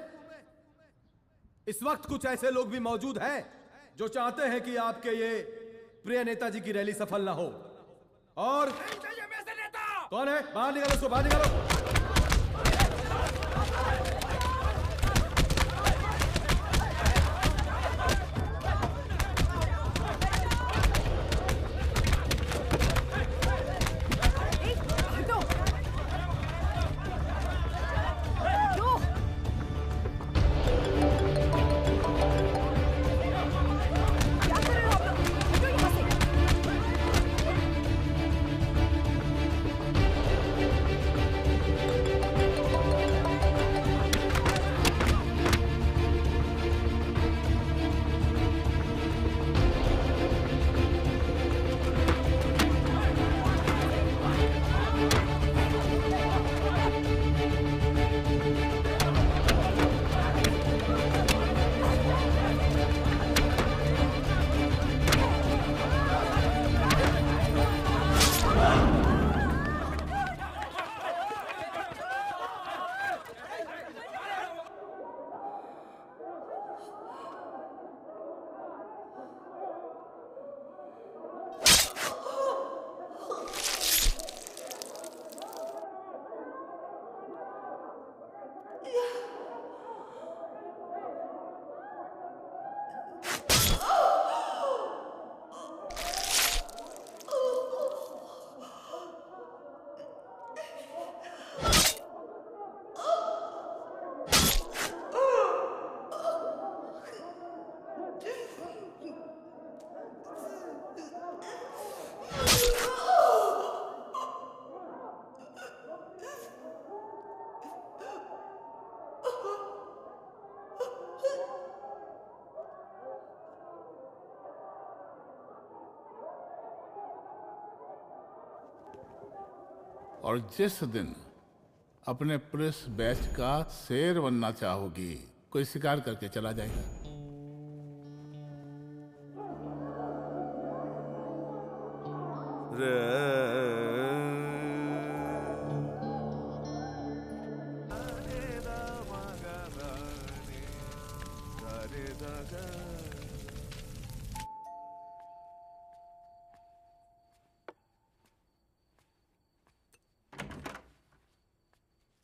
इस वक्त कुछ ऐसे लोग भी मौजूद हैं जो चाहते हैं कि आपके ये प्रिय नेताजी की रैली सफल ना हो। और कौन है? बाहर निकालो उसको, बाहर निकालो। और जिस दिन अपने पुलिस बैच का शेर बनना चाहोगी, कोई शिकार करके चला जाएगा।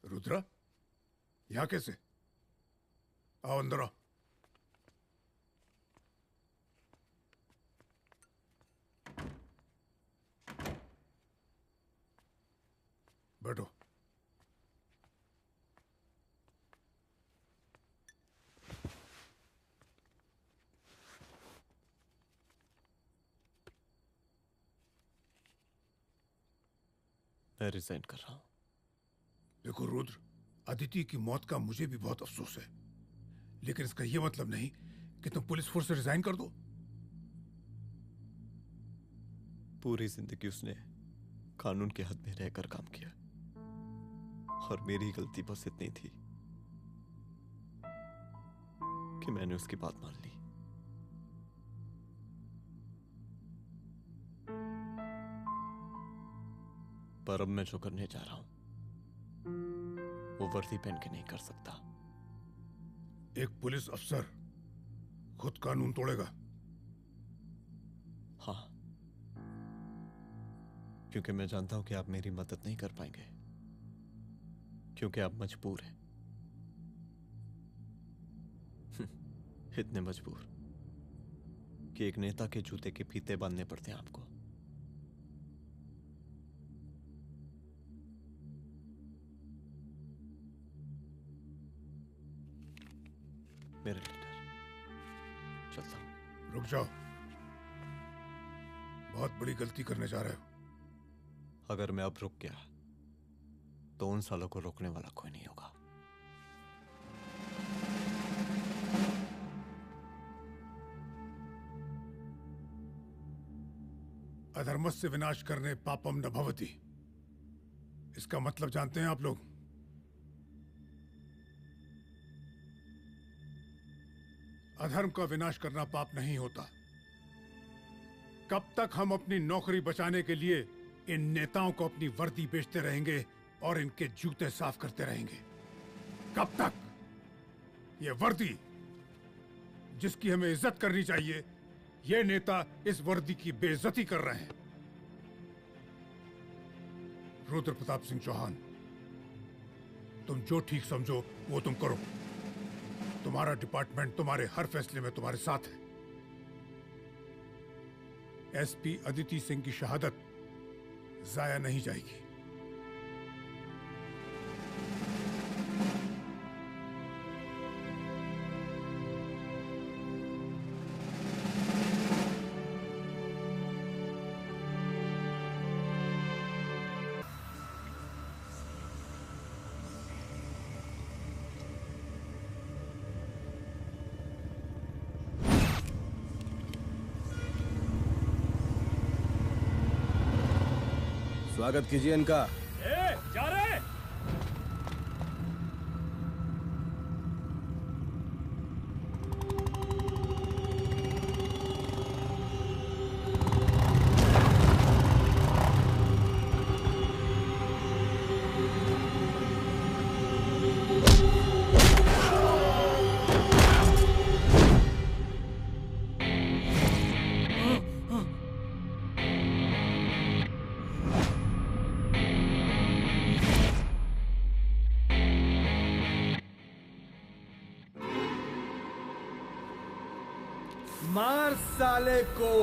रुद्रा, यहाँ कैसे? आओ अंदर आओ। बैठो। मैं रिजाइन कर रहा हूं। देखो रुद्र, अदिति की मौत का मुझे भी बहुत अफसोस है, लेकिन इसका यह मतलब नहीं कि तुम पुलिस फोर्स से रिजाइन कर दो। पूरी जिंदगी उसने कानून के हद में रहकर काम किया और मेरी गलती बस इतनी थी कि मैंने उसकी बात मान ली। पर अब मैं जो करने जा रहा हूं वो वर्दी पहन के नहीं कर सकता। एक पुलिस अफसर खुद कानून तोड़ेगा? हाँ, क्योंकि मैं जानता हूं कि आप मेरी मदद नहीं कर पाएंगे, क्योंकि आप मजबूर हैं। इतने मजबूर कि एक नेता के जूते के फीते बांधने पड़ते हैं आपको। मेरे लीडर, चलता हूं। रुक जाओ, बहुत बड़ी गलती करने जा रहे हो। अगर मैं अब रुक गया तो उन सालों को रोकने वाला कोई नहीं होगा। अधर्मस्य विनाश करने पापम न भवति, इसका मतलब जानते हैं आप लोग? अधर्म का विनाश करना पाप नहीं होता। कब तक हम अपनी नौकरी बचाने के लिए इन नेताओं को अपनी वर्दी बेचते रहेंगे और इनके जूते साफ करते रहेंगे? कब तक? ये वर्दी जिसकी हमें इज्जत करनी चाहिए, ये नेता इस वर्दी की बेइज्जती कर रहे हैं। रुद्र प्रताप सिंह चौहान, तुम जो ठीक समझो वो तुम करो। तुम्हारा डिपार्टमेंट तुम्हारे हर फैसले में तुम्हारे साथ है। एसपी अदिति सिंह की शहादत जाया नहीं जाएगी। स्वागत कीजिए इनका। जा रहे। मार साले को।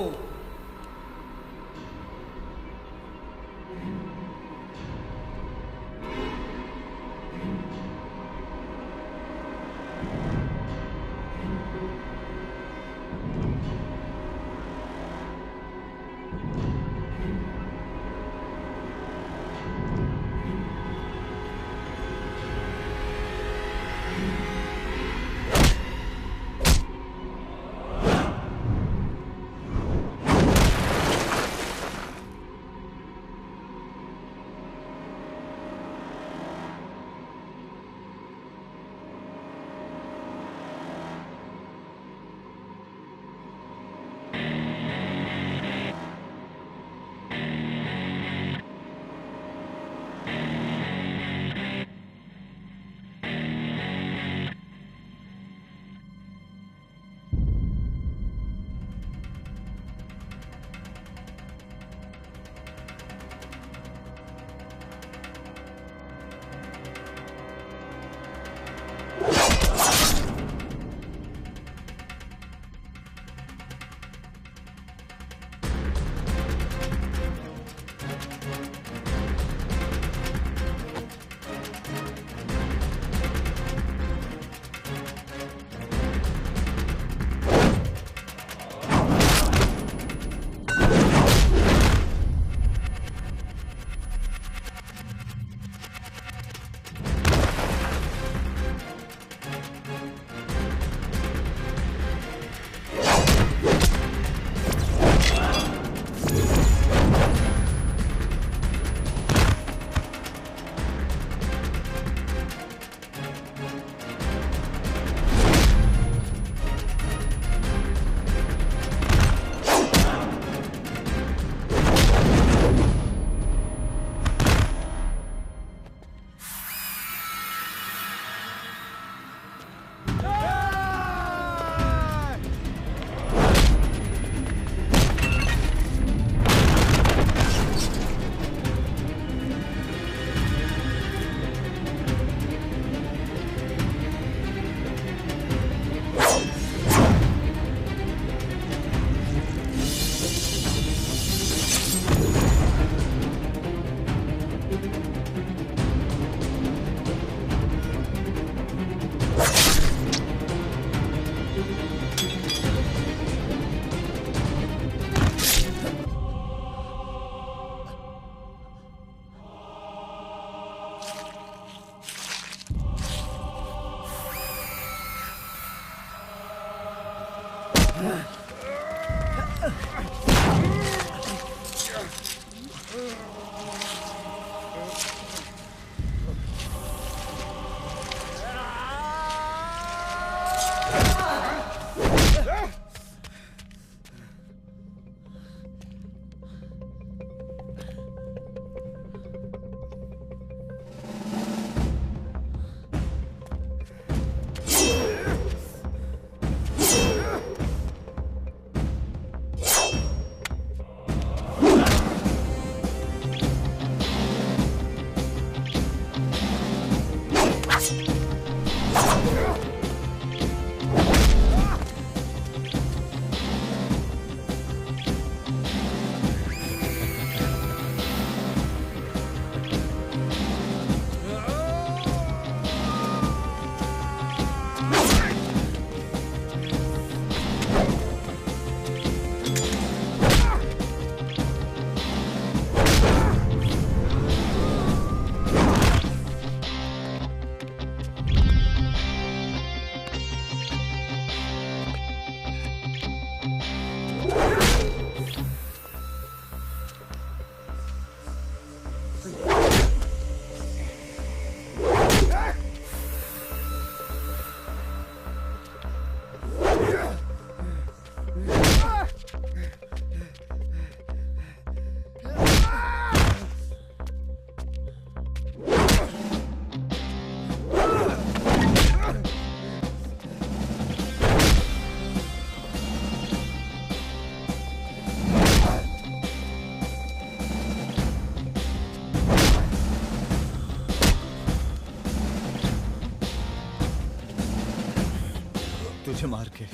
मुझे मार के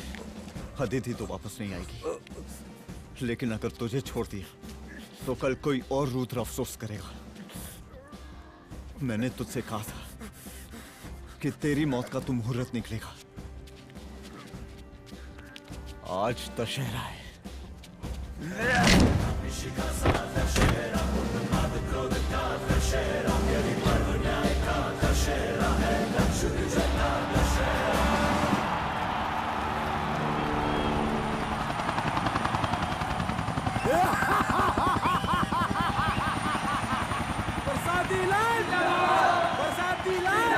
अदिति तो वापस नहीं आएगी, लेकिन अगर तुझे छोड़ दिया तो कल कोई और रुद्र अफसोस करेगा। मैंने तुझसे कहा था कि तेरी मौत का तो मुहूर्त निकलेगा। आज दशहरा है। बरसाती लाल बरसाती लाल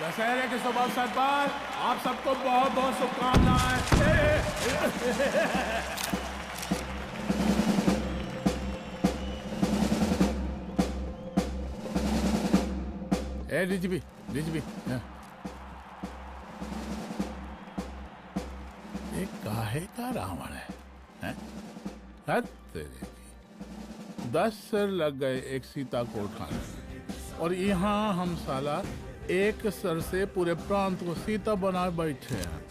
दशहरे के शुभ अवसर पर आप सबको बहुत बहुत शुभकामनाएं। डीजीपी ये काहे का रावण है? हद तेरे की। 10 सिर लग गए एक सीता को उठाने, और यहाँ हम साला एक सर से पूरे प्रांत को सीता बना बैठे हैं।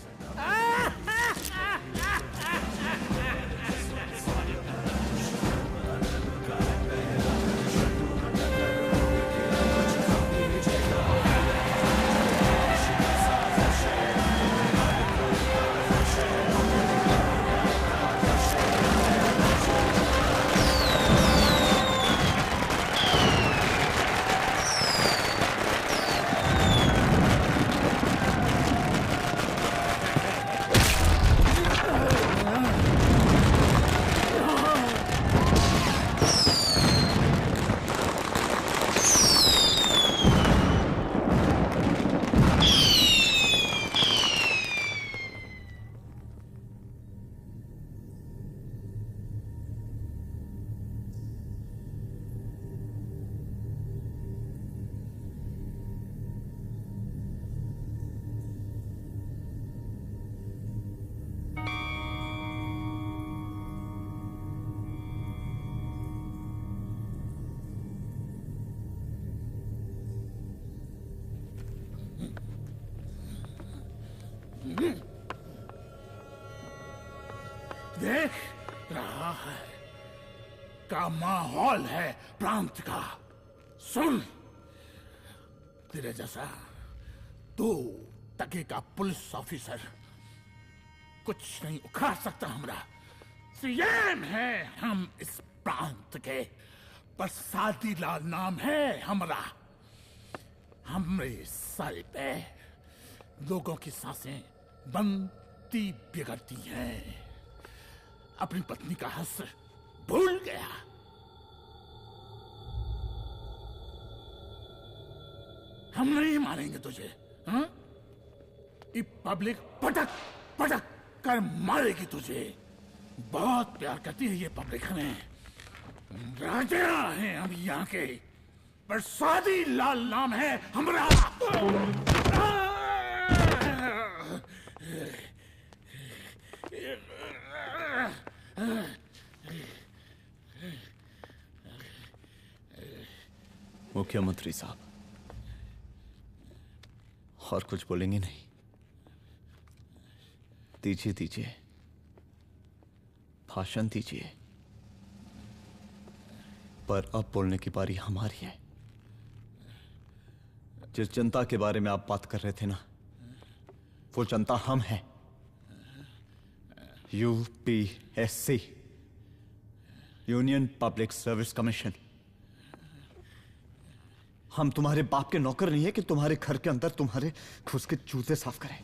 देख रहा है का माहौल है प्रांत का। सुन, तेरे जैसा तू टके का पुलिस ऑफिसर कुछ नहीं उखाड़ सकता। हमरा सीएम है हम इस प्रांत के, बरसाती लाल नाम है हमरा। हमरे सर पे लोगों की सांसें बंद पति बिगड़ती है। अपनी पत्नी का हस भूल गया। हम नहीं मारेंगे तुझे, हाँ? ये पब्लिक पटक पटक कर मारेगी तुझे। बहुत प्यार करती है ये पब्लिक हमें। राजा हैं हम यहाँ के, प्रसादी लाल नाम है हमारा। मुख्यमंत्री साहब, और कुछ बोलेंगे नहीं? दीजिए दीजिए, भाषण दीजिए। पर अब बोलने की बारी हमारी है। जिस जनता के बारे में आप बात कर रहे थे ना, वो जनता हम हैं। UPSC, union public service commission. हम तुम्हारे बाप के नौकर नहीं है कि तुम्हारे घर के अंदर तुम्हारे घुस के जूते साफ करें।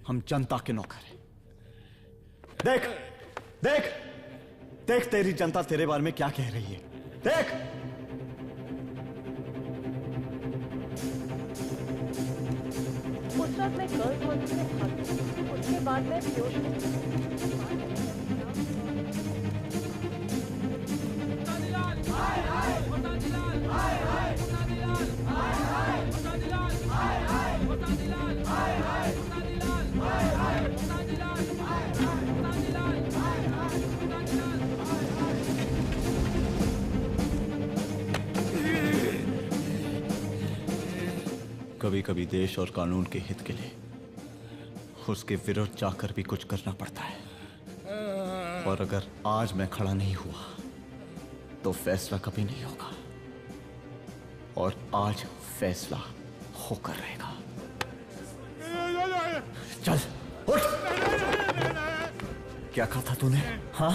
हम जनता के नौकर हैं। देख देख देख, तेरी जनता तेरे बारे में क्या कह रही है। देख, उस रात मैं गर्ल्स हॉस्टल में भागी। उसके बाद मैं बेहोश कभी कभी देश और कानून के हित के लिए उसके विरुद्ध जाकर भी कुछ करना पड़ता है। और अगर आज मैं खड़ा नहीं हुआ तो फैसला कभी नहीं होगा, और आज फैसला होकर रहेगा। चल उठ। क्या कहा था तूने? हाँ?